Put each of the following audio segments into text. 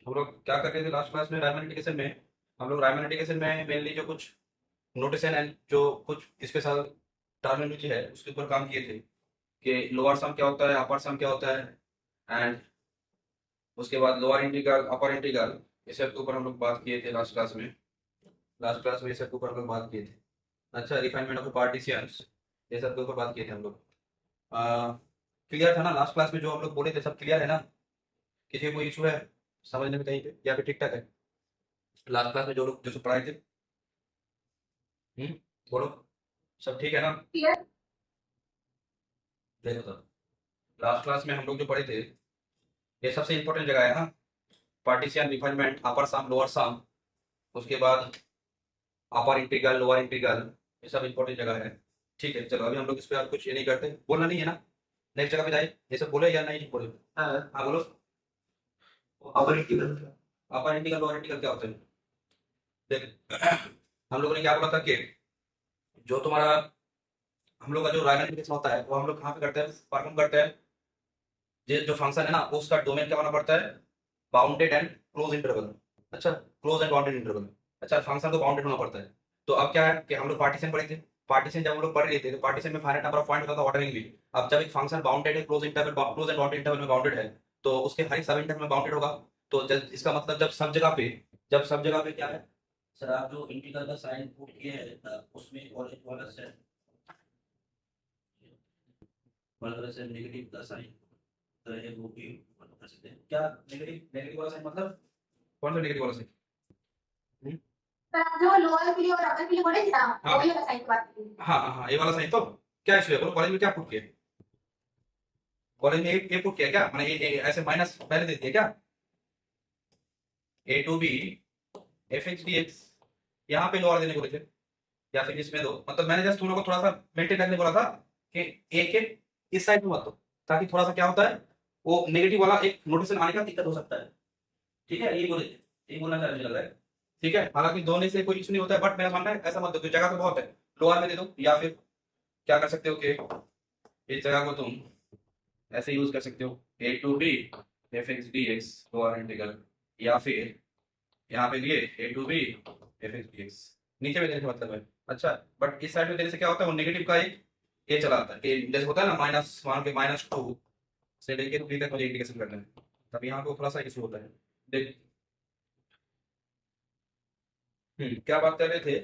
हम लोग क्या कर रहे थे लास्ट क्लास में रायमन इंडिकेशन में। हम लोग रायमन इंडिकेशन में मेनली जो कुछ नोटेशन एंड जो कुछ स्पेशल टर्मिनोलॉजी है उसके ऊपर काम किए थे कि लोअर सम क्या होता है, अपर सम क्या होता है, एंड उसके बाद लोअर इंटीग्रल, अपर इंटीग्रल, इस सब के ऊपर हम लोग बात किए थे लास्ट क्लास में। लास्ट क्लास में इस सब के ऊपर हम लोग बात किए थे। अच्छा, रिफाइनमेंट ऑफ पार्टीशियंस, ये सब के ऊपर बात किए थे हम लोग। क्लियर था ना लास्ट क्लास में जो हम लोग बोले थे, सब क्लियर है ना? किसी को कोई इशू है समझने में कहीं पे, या फिर ठीक ठाक है? लास्ट क्लास में जो लोग जो सब पढ़ाए थे। हम्म, बोलो, सब ठीक है ना? क्लियर। देखो तो लास्ट क्लास में हम लोग जो पढ़े थे, ये सबसे इंपॉर्टेंट जगह है ना। पार्टीशियन, रिफाइनमेंट, अपर सम, लोअर सम, उसके बाद अपर इंटीग्रल, लोअर इंटीग्रल, ये सब इंपॉर्टेंट जगह है। ठीक है, चलो अभी हम लोग इस पे और कुछ ये नहीं करते, बोलना नहीं है ना। नेक्स्ट जगह पे जाए, ये सब बोले या नहीं बोले? हाँ बोलो। अपर इंटीग्रल, अपर इंटीग्रल लोअर इंटीग्रल क्या होता है? देख हम लोगों ने क्या बोला था कि जो तुम्हारा हम लोग का जो रायमन इंटीग्रेशन होता है वो हम लोग कहाँ पे करते हैं, परफॉर्म करते हैं। ये जो फंक्शन है ना उसका डोमेन क्या होना पड़ता है? Bounded and close interval. अच्छा, क्लोज एंड बाउंडेड इंटरवल। अच्छा, फंक्शन को बाउंडेड होना पड़ता है। तो अब क्या है कि हम लोग पार्टीशन पढ़े थे। पार्टीशन जब हम लोग पढ़ रहे थे तो पार्टीशन में फाइनाइट नंबर ऑफ पॉइंट होता था ऑर्डरिंग भी। अब जब एक फंक्शन बाउंडेड है, close interval, close and bounded interval में बाउंडेड है, तो उसके हर एक सब इंटरवल में बाउंडेड होगा। तो इसका मतलब जब सब जगह पे क्या है सर, आप जो इंटीग्रल का साइन पुट किए हैं उसमें ऑरेंज वाला से नेगेटिव का साइन है वो भी मतलब कर सकते हैं क्या? नेगेटिव, नेगेटिव वाला साइन मतलब कौन सा नेगेटिव वाला साइन? जो लोअर के लिए और अपर के लिए बोले थे ना, हाँ वही वाला साइन की बात की। हाँ हाँ हाँ, ये वाला साइन। तो क्या इशू है बोलो, कॉलेज में क्या पुट किया? कॉलेज में ये पुट किया क्या, मैंने ये ऐसे माइनस पहले दे दिया क्या? A to B F X D X, यहाँ पे लोअर देने बोले थे, या फिर इसमें दो। मतलब मैंने जस्ट तुम लोग को थोड़ा सा मेंटेन करने बोला था कि ए के इस साइड में मत दो, ताकि थोड़ा सा क्या होता है वो नेगेटिव वाला एक नोटेशन आने का दिक्कत हो सकता है। ठीक है, ये बोले थे, ये बोलना चाह मुझे लग रहा है। ठीक है, हालांकि दोनों से कोई इशू नहीं होता है, बट मेरा मानना है ऐसा मत दो, जगह तो बहुत है, लोअर में दे दो। या फिर क्या कर सकते हो कि इस जगह को तुम ऐसे यूज कर सकते हो, A to B F X D X lower integral, या फिर यहाँ पे दिए A to B F X D X, नीचे में देने का मतलब है। अच्छा, बट इस साइड में देने से क्या होता है, वो नेगेटिव का एक ये चला आता है कि जैसे होता है ना माइनस मान के -2 से लेके 3 तक मुझे इंडिकेशन करना है, तब यहाँ पे थोड़ा सा इशू होता है। देख, क्या बात कर रहे थे?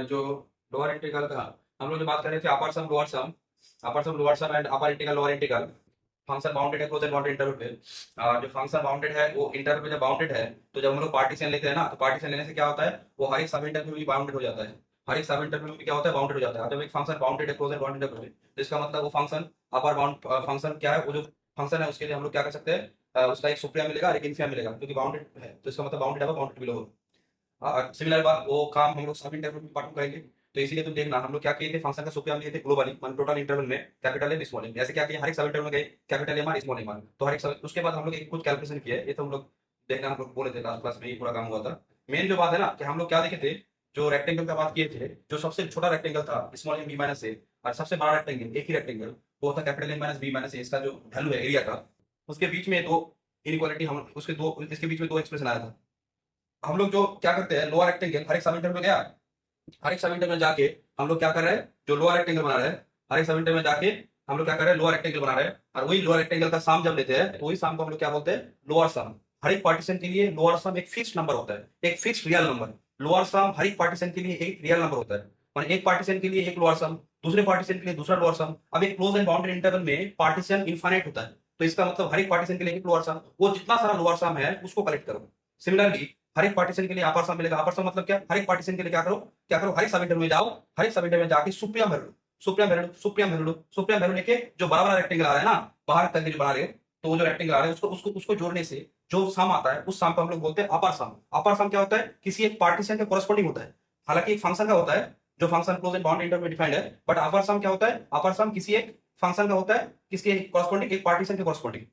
जो लोअर इंटीग्रल का हम लोग जो बात कर रहे थे, upper sum lower sum, upper sum lower sum and upper integral lower integral. Function bounded है क्लोज एंड बाउंडेड इंटरवल पे। जो फंक्शन बाउंडेड है वो इंटरवल पे जब बाउंडेड है, तो जब हम लोग पार्टीशन लेते हैं ना, तो पार्टीशन लेने से क्या होता है, वो हर एक सब इंटरवल में भी बाउंडेड हो जाता है। हर एक सब इंटरवल में भी क्या होता है, बाउंडेड हो जाता है। जब एक फंक्शन बाउंडेड है क्लोज एंड बाउंडेड इंटरवल पे, तो इसका मतलब वो फंक्शन अपर बाउंड फंक्शन क्या है, वो जो फंक्शन है उसके लिए हम लोग क्या कर सकते हैं, उसका एक सुप्रिया मिलेगा और एक इन्फिया मिलेगा, क्योंकि बाउंडेड है तो इसका मतलब बाउंडेड है, बाउंडेड बिलो। सिमिलर बात वो काम हम लोग सब इंटरवल में परफॉर्म करेंगे। तो इसीलिए तुम देखना हम लोग क्या किए थे, फंक्शन का सुप्रिया लिए थे ग्लोबली, मान टोटल इंटरवल में कैपिटल एम स्मॉल एम, ऐसे क्या किया, हर एक सब इंटरवल में गए capital M R small M R, तो हर एक सब। उसके बाद हम लोग एक कुछ कैलकुलेशन किए, ये तो हम लोग देखना, हम लोग बोले थे लास्ट क्लास में ही पूरा काम हुआ था। मेन जो बात है ना कि हम लोग क्या देखे थे, जो रेक्टेंगल का बात किए थे, जो सबसे छोटा रेक्टेंगल था small M B minus A, और सबसे बड़ा रेक्टेंगल एक ही रेक्टेंगल वो था capital M minus B minus A, इसका जो वैल्यू है एरिया का, उसके बीच में दो इनइक्वालिटी, हम उसके दो इसके बीच में दो एक्सप्रेशन आया था। हम लोग जो क्या करते हैं, लोअर रेक्टेंगल हर एक सब इंटरवल में गया, हर एक सब इंटरवल में जाके हम लोग क्या कर रहे हैं, जो लोअर रेक्टेंगल बना रहे हैं, हर एक सब इंटरवल में जाके हम लोग क्या कर रहे हैं, लोअर रेक्टेंगल बना रहे हैं, और वही लोअर रेक्टेंगल का सम जब लेते हैं तो वही सम को हम लोग क्या बोलते हैं, लोअर सम। हर एक पार्टीशन के लिए लोअर सम एक फिक्स्ड नंबर होता है, एक fixed real number. Lower sum हर एक पार्टीशन के लिए एक रियल नंबर होता है, माने एक पार्टीशन के लिए एक लोअर सम, दूसरे पार्टीशन के लिए दूसरा लोअर सम। अब एक क्लोज एंड बाउंडेड इंटरवल में पार्टीशन इनफाइनाइट होता है, तो इसका मतलब हर एक पार्टीशन के लिए एक लोअर सम, वो जितना सारा लोअर सम है उसको कलेक्ट करो। सिमिलरली हर एक पार्टीशन के लिए अपर सम मिलेगा। अपर सम मतलब क्या, हर एक पार्टीशन के लिए क्या करो, क्या करो, हर एक सब इंटरवल में जाओ, हर एक सब इंटरवल में जाके सुप्रियम वैल्यू लो, सुप्रियम वैल्यू लो, सुप्रियम वैल्यू लो, सुप्रियम वैल्यू लेके जो बड़ा वाला रेक्टेंगल आ रहा है ना, बाहर तक जो बना रहे हो, तो वो जो रेक्टेंगल आ रहा है उसको उसको उसको जोड़ने से जो सम आता है उस सम को हम लोग बोलते हैं अपर सम। अपर सम क्या होता है, किसी एक पार्टीशन के कोरस्पॉन्डिंग होता है। हालांकि एक फंक्शन का होता है, जो function close and bound interval में डिफाइंड है, बट अपर सम क्या होता है, अपर सम किसी एक फंक्शन का होता है, किसके कोरस्पॉन्डिंग, एक पार्टीशन के कोरस्पॉन्डिंग।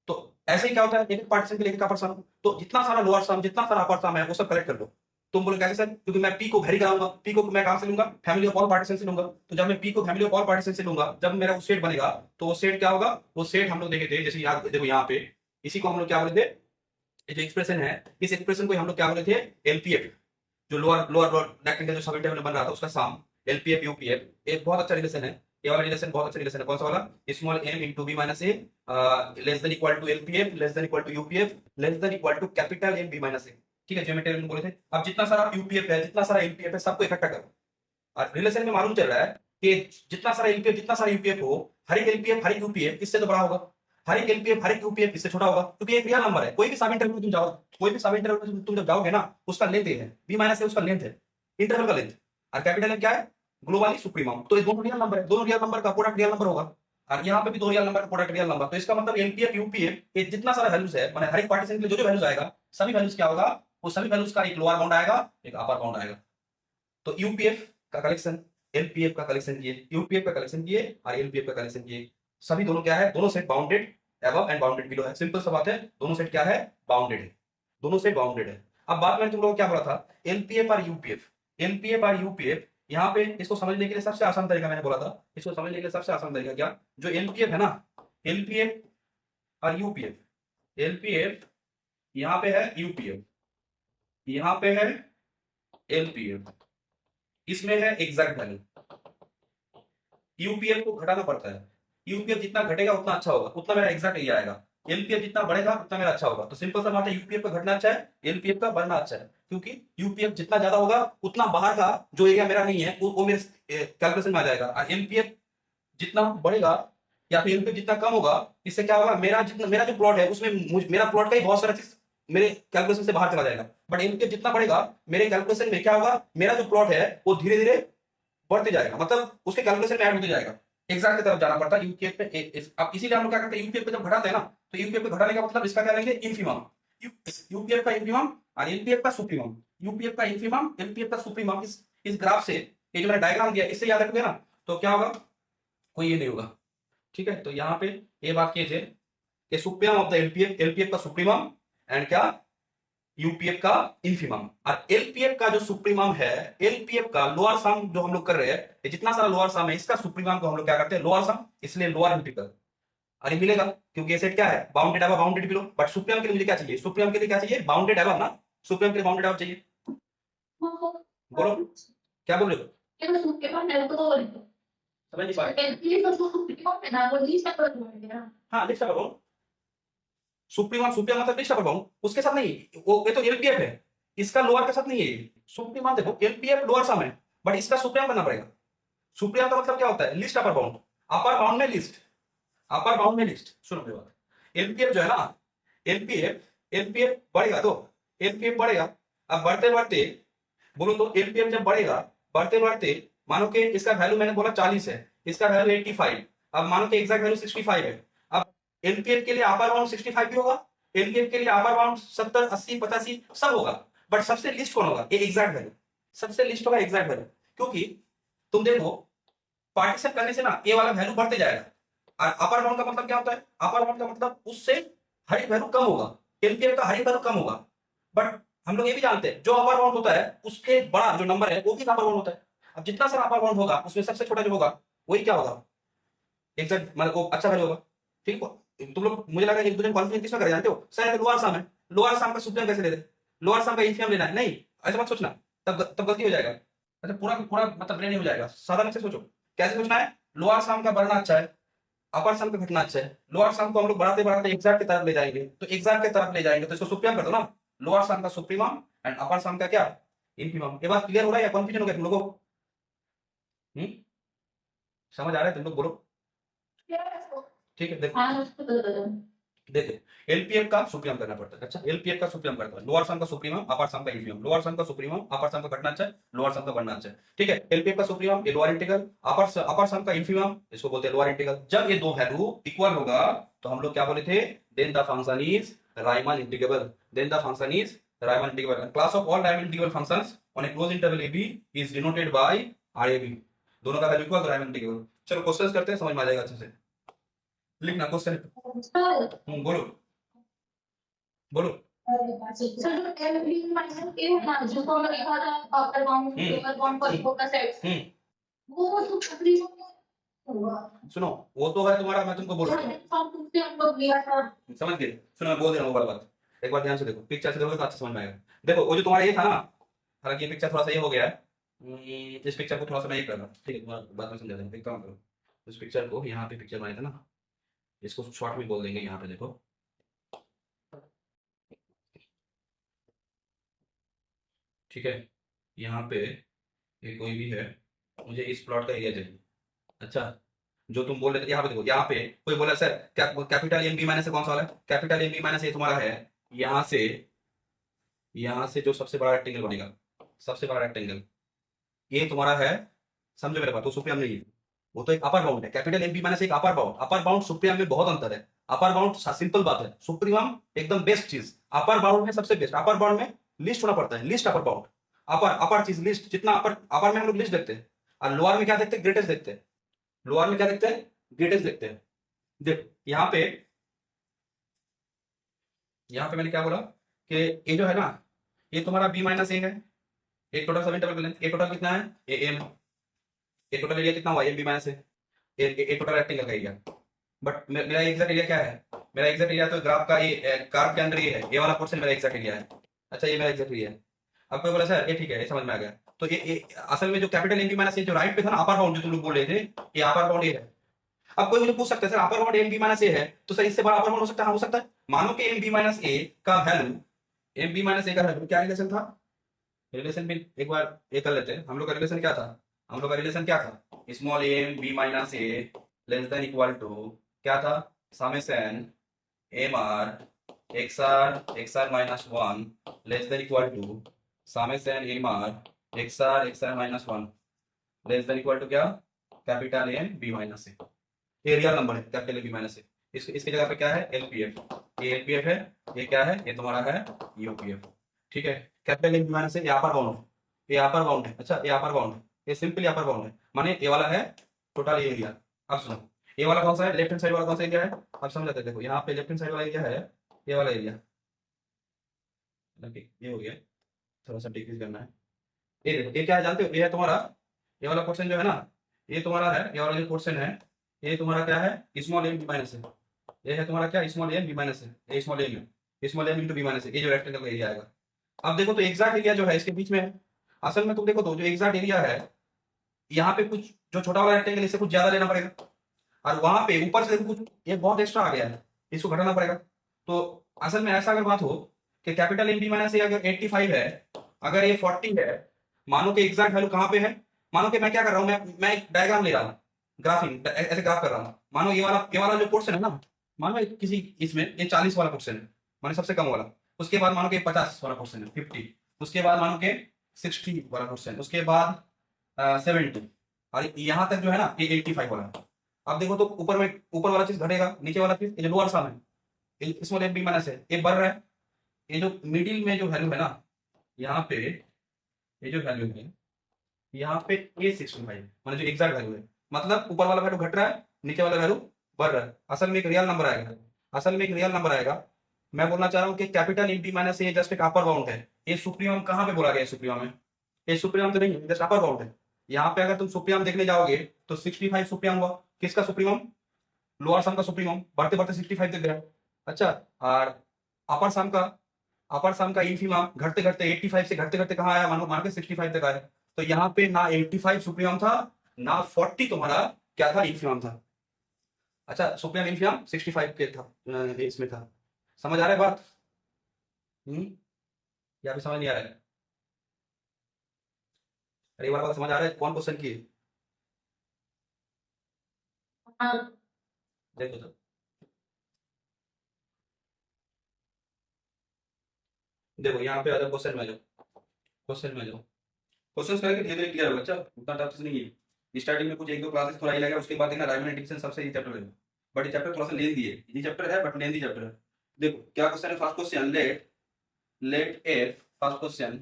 तो ऐसे ही क्या होता है, एक पार्टीशन के लिए एक अपर सम, तो जितना सारा लोअर सम जितना सारा अपर सम है वो सब कलेक्ट कर लो। तुम बोले कैसे सर, क्योंकि मैं पी को वेरी कराऊंगा, पी को मैं कहां से लूंगा, फैमिली ऑफ ऑल पार्टीशन से लूंगा। तो जब मैं पी को फैमिली ऑफ ऑल पार्टीशन से लूंगा, जब मेरा वो सेट बनेगा, तो वो सेट क्या होगा, वो सेट हम लोग देखे थे, जैसे याद देखो यहाँ पे, इसी को हम लोग क्या बोले थे, ये जो एक्सप्रेशन है, इस एक्सप्रेशन को हम लोग क्या बोले थे, एलपीएफ, जो लोअर लोअर रेक्टेंगल जो सब टेबल बन रहा था उसका सम, एलपीएफ यूपीएफ, एक बहुत अच्छा रिलेशन है। ये वाला रिलेशन बहुत अच्छा रिलेशन है। कौन सा वाला, small m into b minus a less than equal to LPF less than equal to UPF less than equal to capital m b minus a। ठीक है, ज्योमेट्री में बोले थे। अब जितना सारा यूपीएफ है, जितना सारा एलपीएफ है, सबको इकट्ठा करो। और रिलेशन में मालूम चल रहा है कि जितना सारा एलपीएफ, जितना सारा यूपीएफ हो, हर एक एलपीएफ हर एक यूपीएफ इससे तो बड़ा होगा, हर एक एलपीएफ हर एक यूपीएफ इससे छोटा होगा, क्योंकि एक रियल नंबर है। कोई भी सब इंटरवल में तुम जाओ, कोई भी सब इंटरवल में तुम जब जाओगे ना, उसका लेंथ है b माइनस a, उसका लेंथ है, इंटरवल का लेंथ। और कैपिटल M क्या है, ग्लोबली सुप्रीमम। तो ये दोनों रियल नंबर है, दोनों रियल नंबर का प्रोडक्ट रियल नंबर होगा। और यहाँ पे भी दो रियल नंबर का प्रोडक्ट रियल नंबर। तो इसका मतलब एलपीएफ यूपीएफ ये जितना सारा वैल्यूज है, माने हर एक पार्टीशन के लिए जो जो वैल्यूज आएगा, सभी वैल्यूज क्या होगा, वो सभी वैल्यूज का एक लोअर बाउंड आएगा, एक अपर बाउंड आएगा। तो यूपीएफ का कलेक्शन, एलपीएफ का कलेक्शन किए, यूपीएफ का कलेक्शन किए और एलपीएफ का कलेक्शन किए। सभी दोनों क्या है, दोनों set bounded above and bounded below है। सिंपल सा बात है, दोनों सेट क्या है, बाउंडेड है, दोनों सेट बाउंडेड है। अब बात मैंने तुम लोगों को क्या बोला था, एलपीएफ और यूपीएफ, एलपीएफ और यूपीएफ, यहाँ पे इसको समझने के लिए सबसे आसान तरीका मैंने बोला था, इसको समझने के लिए सबसे आसान तरीका क्या, जो एलपीएफ है ना, एलपीएफ और यूपीएफ, एलपीएफ यहाँ पे है, यूपीएफ यहाँ पे है, एलपीएफ इसमें है एग्जैक्ट वैल्यू। यूपीएफ को घटाना पड़ता है, यूपीएफ जितना घटेगा उतना अच्छा होगा, उतना मेरा एग्जैक्ट ये आएगा। एलपीएफ जितना बढ़ेगा उतना मेरा अच्छा होगा। तो सिंपल सा बात है, यूपीएफ का घटना अच्छा है, एलपीएफ का बढ़ना अच्छा है, क्योंकि यूपीएफ जितना ज्यादा होगा उतना बाहर का जो एरिया मेरा नहीं है वो मेरे कैलकुलेशन में आ जाएगा। और एलपीएफ जितना बढ़ेगा या फिर एलपीएफ जितना कम होगा, इससे क्या होगा, मेरा जो प्लॉट है उसमें मेरा प्लॉट का ही बहुत सारा चीज मेरे कैलकुलेशन से बाहर चला जाएगा। बट एलपीएफ जितना बढ़ेगा, मेरे कैलकुलेशन में क्या होगा, मेरा जो प्लॉट है वो धीरे धीरे बढ़ते जाएगा, मतलब उसके कैलकुलेशन में ऐड होते जाएगा। एग्जैक्ट की तरफ जाना पड़ता है यूपीएफ पे। अब इसीलिए हम लोग क्या करते हैं, यूपीएफ पे जब घटाते हैं ना, तो यूपीएफ पे घटाने का मतलब इसका क्या लेंगे, इन्फीमम, यूपीएफ का इन्फीमम और एलपीएफ का सुप्रीमम, यूपीएफ का इन्फीमम एलपीएफ का सुप्रीमम। इस ग्राफ से, ये जो मैंने डायग्राम दिया इससे याद रखोगे ना, तो क्या होगा, कोई ये नहीं होगा। ठीक है, तो यहाँ पे ये बात किए थे कि supremum of the LPF, LPF का सुप्रीमम एंड क्या, यूपीएफ का इन्फीमम। और एलपीएफ का जो सुप्रीमम है, एलपीएफ का लोअर सम जो हम लोग कर रहे हैं, ये जितना सारा लोअर सम है इसका सुप्रीमम को हम लोग क्या करते हैं, लोअर सम, इसलिए लोअर इंटीग्रल। और ये मिलेगा क्योंकि ये सेट क्या है, bounded above bounded below. But supremum के लिए मुझे क्या चाहिए, सुप्रीमम के लिए क्या चाहिए, बाउंडेड अबव ना, सुप्रीमम के लिए बाउंडेड अबव चाहिए। बोलो क्या बोल रहे हो, ये तो सुप्रीमम है तो समझ नहीं पाए। एलपीएफ तो सुप्रीमम है ना, वो लीस्ट पर है। हाँ लिस्ट पर बाउंड, सुप्रीमम, सुप्रीमम मतलब लिस्ट पर बाउंड, उसके साथ नहीं, वो ये तो एलपीएफ है, इसका लोअर के साथ नहीं है। सुप्रीमम देखो, एलपीएफ लोअर सम है बट इसका सुप्रीमम करना पड़ेगा। सुप्रीमम का मतलब क्या होता है, list upper bound, upper bound में लिस्ट, अपर बाउंड में लिस्ट। सुनो मेरी बात, एलपीएफ जो है ना, एलपीएफ बढ़ेगा तो एलपीएफ बढ़ेगा। अब बढ़ते बढ़ते बोलो तो एलपीएफ जब बढ़ेगा, बढ़ते बढ़ते मानो कि इसका वैल्यू मैंने बोला 40 है, इसका वैल्यू 85, अब मानो कि एग्जैक्ट वैल्यू 65 है। अब एलपीएफ के लिए अपर बाउंड 65 भी होगा, एलपीएफ के लिए अपर बाउंड 70, 80, 85 सब होगा। बट सबसे लिस्ट कौन होगा, ये एग्जैक्ट वैल्यू, सबसे लिस्ट होगा एग्जैक्ट वैल्यू। क्योंकि तुम देखो पार्टीशन करने से ना ये वाला वैल्यू बढ़ते जाएगा। और अपर बाउंड का मतलब क्या होता है, अपर बाउंड का मतलब उससे हर एक वैल्यू कम होगा, एलपीएफ का हर एक वैल्यू कम होगा। बट हम लोग ये भी जानते हैं जो अपर बाउंड होता है उसके बड़ा जो नंबर है वो भी अपर बाउंड होता है। अब जितना सारा अपर बाउंड होगा उसमें सबसे छोटा जो होगा वही क्या होगा, एग्जैक्ट मतलब वो अच्छा वैल्यू होगा। ठीक है, तुम लोग मुझे लगा एक दूसरे कॉन्फ्लिक्ट किसमें कर जानते हो, शायद लोअर सम है, लोअर सम का सुप्रीम कैसे ले दे, लोअर सम का इन्फीमम लेना है, नहीं ऐसा मत सोचना, तब गलती हो जाएगा। अच्छा पूरा पूरा मतलब ब्रेन हो जाएगा, साधारण से सोचो। कैसे सोचना है, लोअर सम का बढ़ना अच्छा है, अपर सम का घटना अच्छा है। लोअर सम को हम लोग बढ़ाते बढ़ाते एग्जैक्ट की तरफ ले जाएंगे, तो एग्जैक्ट की तरफ ले जाएंगे तो इसको सुप्रीम कर दो ना, लोअर सम का सुप्रीमम एंड अपर सम का क्या, इन्फीमम। ये बात क्लियर हो रहा है या कंफ्यूजन हो गया तुम लोगों को, समझ आ रहा है तुम लोग, बोलो। ठीक है, देखो देखो एलपीएफ का सुप्रीम करना पड़ता है। अच्छा एलपीएफ का सुप्रीम करता है, लोअर सम का सुप्रीमम, अपर सम का इन्फीमम, लोअर सम का सुप्रीमम, अपर सम का घटना अच्छा है, लोअर सम का बढ़ना अच्छा है। ठीक है, एलपीएफ का सुप्रीमम ये लोअर इंटीग्रल, अपर सम का इन्फीमम इसको बोलते हैं लोअर इंटीग्रल। जब ये दो वैल्यू इक्वल होगा तो हम लोग क्या बोले थे, then the function is Riemann integrable, then the function is Riemann integrable. Class of all Riemann integrable functions on a closed interval ab is denoted by RAB। दोनों का वैल्यू इक्वल तो राइमन इंटीग्रेबल। चलो questions करते हैं, समझ में आ जाएगा अच्छे से। लिखना क्वेश्चन, बोलो बोलो। सर जो एलपीएफ माइनस ए है ना, जो तो हमने लिखा था अपर बाउंड लोअर बाउंड पर इक्वल का सेट, वो तो सुप्रीमम होगा। सुनो वो तो है तुम्हारा, मैं तुमको बोल रहा हूँ, हम तुमसे हम लोग लिया था, समझ गए। सुनो मैं बोल दे रहा हूँ बार बार, एक बार ध्यान से देखो, पिक्चर से देखो तो अच्छा समझ में आएगा। देखो वो जो तुम्हारा ये था ना, हालांकि ये पिक्चर थोड़ा सा ये हो गया है, इस पिक्चर को थोड़ा सा मैं ये कर रहा हूँ, ठीक है, तुम्हारा बात में समझा देंगे। एक काम करो, इस पिक्चर को, यहाँ पे पिक्चर बनाए थे ना, इसको शॉर्ट में बोल देंगे। यहाँ पे देखो, ठीक है, यहाँ पे ये कोई भी है, मुझे इस प्लॉट का एरिया चाहिए। अच्छा, जो तुम बोल रहे थे, यहाँ पे देखो, यहाँ पे कोई बोला sir capital M B minus से कौन सा वाला है, कैपिटल एम बी माइनस ये तुम्हारा है, यहाँ से जो सबसे बड़ा रेक्टेंगल बनेगा, सबसे बड़ा रेक्टेंगल ये तुम्हारा है, समझो मेरे बात, तो सुप्रियम नहीं है, वो तो एक अपर बाउंड है। कैपिटल एम बी माइनस एक अपर बाउंड, अपर बाउंड सुप्रियम में बहुत अंतर है। अपर बाउंड सिंपल बात है, सुप्रीमम एकदम बेस्ट चीज, अपर बाउंड में सबसे बेस्ट, अपर बाउंड में लिस्ट होना पड़ता है, लिस्ट अपर बाउंड, अपर अपर चीज लिस्ट, जितना अपर अपर में हम लोग लिस्ट देखते हैं, और लोअर में क्या देखते हैं, ग्रेटेस्ट देखते हैं। लोअर में क्या देखते हैं, ग्रेटेस्ट देखते हैं। देख यहाँ पे मैंने क्या बोला कि ये जो है ना, ये तुम्हारा बी माइनस ए है, एक टोटल 7 डबल लेंथ, ये टोटल कितना है, ए एम, ये टोटल एरिया कितना हुआ, एम बी माइनस है, ये टोटल रेक्टेंगल का एरिया। बट मेरा एग्जैक्ट एरिया क्या है, मेरा एग्जैक्ट एरिया तो ग्राफ का ये कार्व के अंदर ये है, ये वाला पोर्शन मेरा एग्जैक्ट एरिया है। अच्छा, ये मेरा एग्जैक्ट एरिया है। अब कोई बोला सर ये ठीक है, ये समझ में आ गया। तो ये असल में जो कैपिटल एम बी माइनस, ये जो राइट पे था ना अपर बाउंड, जो तुम लोग बोल रहे थे, ये अपर बाउंड ये है। अब कोई मुझे पूछ सकता है sir upper bound M B minus A है, तो सर इससे बड़ा अपर बाउंड हो सकता है, हाँ हो सकता है। मानो कि एम बी माइनस ए का वैल्यू, एम बी माइनस ए का वैल्यू क्या रिलेशन था, रिलेशन भी एक बार ये कर लेते हैं। हम लोग का रिलेशन क्या था, हम लोग का रिलेशन क्या था, small M B minus A less than equal to क्या था, summation M R X are minus one less than equal to summation M R X are minus one less than equal to क्या, capital M B minus A. ये real number है capital M B minus A. इसकी जगह पे क्या है, LPF, ये LPF है, ये क्या है, ये तुम्हारा है यूपीएफ। ठीक है, capital M B minus A, ये अपर बाउंड है, ये अपर बाउंड है। अच्छा, ये अपर बाउंड है, ये सिंपली अपर बाउंड है, माने ये वाला है टोटल एरिया। अब सुनो, ये वाला कौन सा है, लेफ्ट हैंड साइड वाला कौन सा एरिया है, अब समझाते हैं। देखो यहाँ पे लेफ्ट हैंड साइड वाला एरिया है, ये वाला एरिया, ये हो गया, थोड़ा सा डिक्रीज करना है। ये देखो, ये क्या है जानते हो, ये है तुम्हारा, ये वाला पोर्शन जो है ना, ये तुम्हारा है, ये वाला जो पोर्शन है, ये तुम्हारा क्या है, स्मॉल एम बी माइनस है। ये है तुम्हारा क्या, स्मॉल एम बी माइनस है, ये small M into B minus है, ये जो रेक्टेंगल का एरिया आएगा। अब देखो तो एग्जैक्ट एरिया जो है इसके बीच में है। असल में तुम देखो तो जो एग्जैक्ट एरिया है, यहाँ पे कुछ जो छोटा वाला रेक्टेंगल, इससे कुछ ज्यादा लेना पड़ेगा, और वहां पे ऊपर से देखो कुछ ये बहुत एक्स्ट्रा आ गया है, इसको घटाना पड़ेगा। तो असल में ऐसा अगर बात हो कि कैपिटल एम बी माइनस ए अगर 85 है, अगर ये 40 है, मानो कि एग्जैक्ट वैल्यू कहाँ पे है, मानो कि मैं क्या कर रहा हूँ, मैं एक डायग्राम ले रहा हूँ, ग्राफिंग ऐसे ग्राफ कर रहा हूँ। मानो ये वाला जो पोर्शन है ना, मानो किसी इसमें ये 40 वाला पोर्शन है, मानो सबसे कम वाला, उसके बाद मानो कि 50 वाला पोर्शन है, 50, उसके बाद मानो कि 60 वाला पोर्शन, उसके बाद 70, और यहाँ तक जो है ना ये 85 वाला है। अब देखो तो ऊपर वाला चीज घटेगा, नीचे वाला चीज, ये जो लोअर सम है, इसमें एम बी माइनस है, ये बढ़ रहा है। ये जो मिडिल में जो वैल्यू है ना, यहाँ पे ये जो वैल्यू है, यहाँ पे ए 65 माने जो एग्जैक्ट वैल्यू है, मतलब ऊपर वाला वैल्यू घट रहा है, नीचे वाला वैल्यू बढ़ रहा है। असल में एक रियल नंबर आएगा, असल में एक रियल नंबर आएगा। मैं बोलना चाह रहा हूँ कि कैपिटल एम बी माइनस ये जस्ट एक अपर बाउंड है। ये सुप्रीमम कहाँ पे बोला गया है, सुप्रीमम में, ये सुप्रीमम तो नहीं है, जस्ट अपर बाउंड है। यहाँ पे अगर तुम सुप्रीमम देखने जाओगे तो 65 सुप्रीमम हुआ, किसका सुप्रीमम, लोअर सम का सुप्रीमम, बढ़ते बढ़ते 65 तक गया। अच्छा, और अपर सम का, अपर सम का इंफीमम घटते घटते 85 से घटते घटते कहाँ आया, मानो मान के 65 तक आया। तो यहाँ पे ना 85 सुप्रीमम था, ना 40 तुम्हारा क्या था, इंफीमम था। अच्छा, सुप्रीमम इंफीमम 65 के था, इसमें था। समझ आ रहा है बात, या फिर समझ नहीं आ रहा है, अरे ये वाला बात समझ आ रहा है, कौन क्वेश्चन की है? हाँ, देखो तो, देखो यहाँ पे आ जाओ, क्वेश्चन में आ जाओ, क्वेश्चन में आ जाओ, क्वेश्चन करके धीरे धीरे क्लियर होगा। अच्छा, उतना टफ नहीं है, स्टार्टिंग में कुछ एक दो क्लासेस थोड़ा ही लगेगा, उसके बाद देखना राइमन डिक्शन सबसे ये चैप्टर है, बट ये चैप्टर थोड़ा सा लेंदी है, इजी चैप्टर है बट लेंदी चैप्टर है। देखो क्या क्वेश्चन है, first question, let F, first question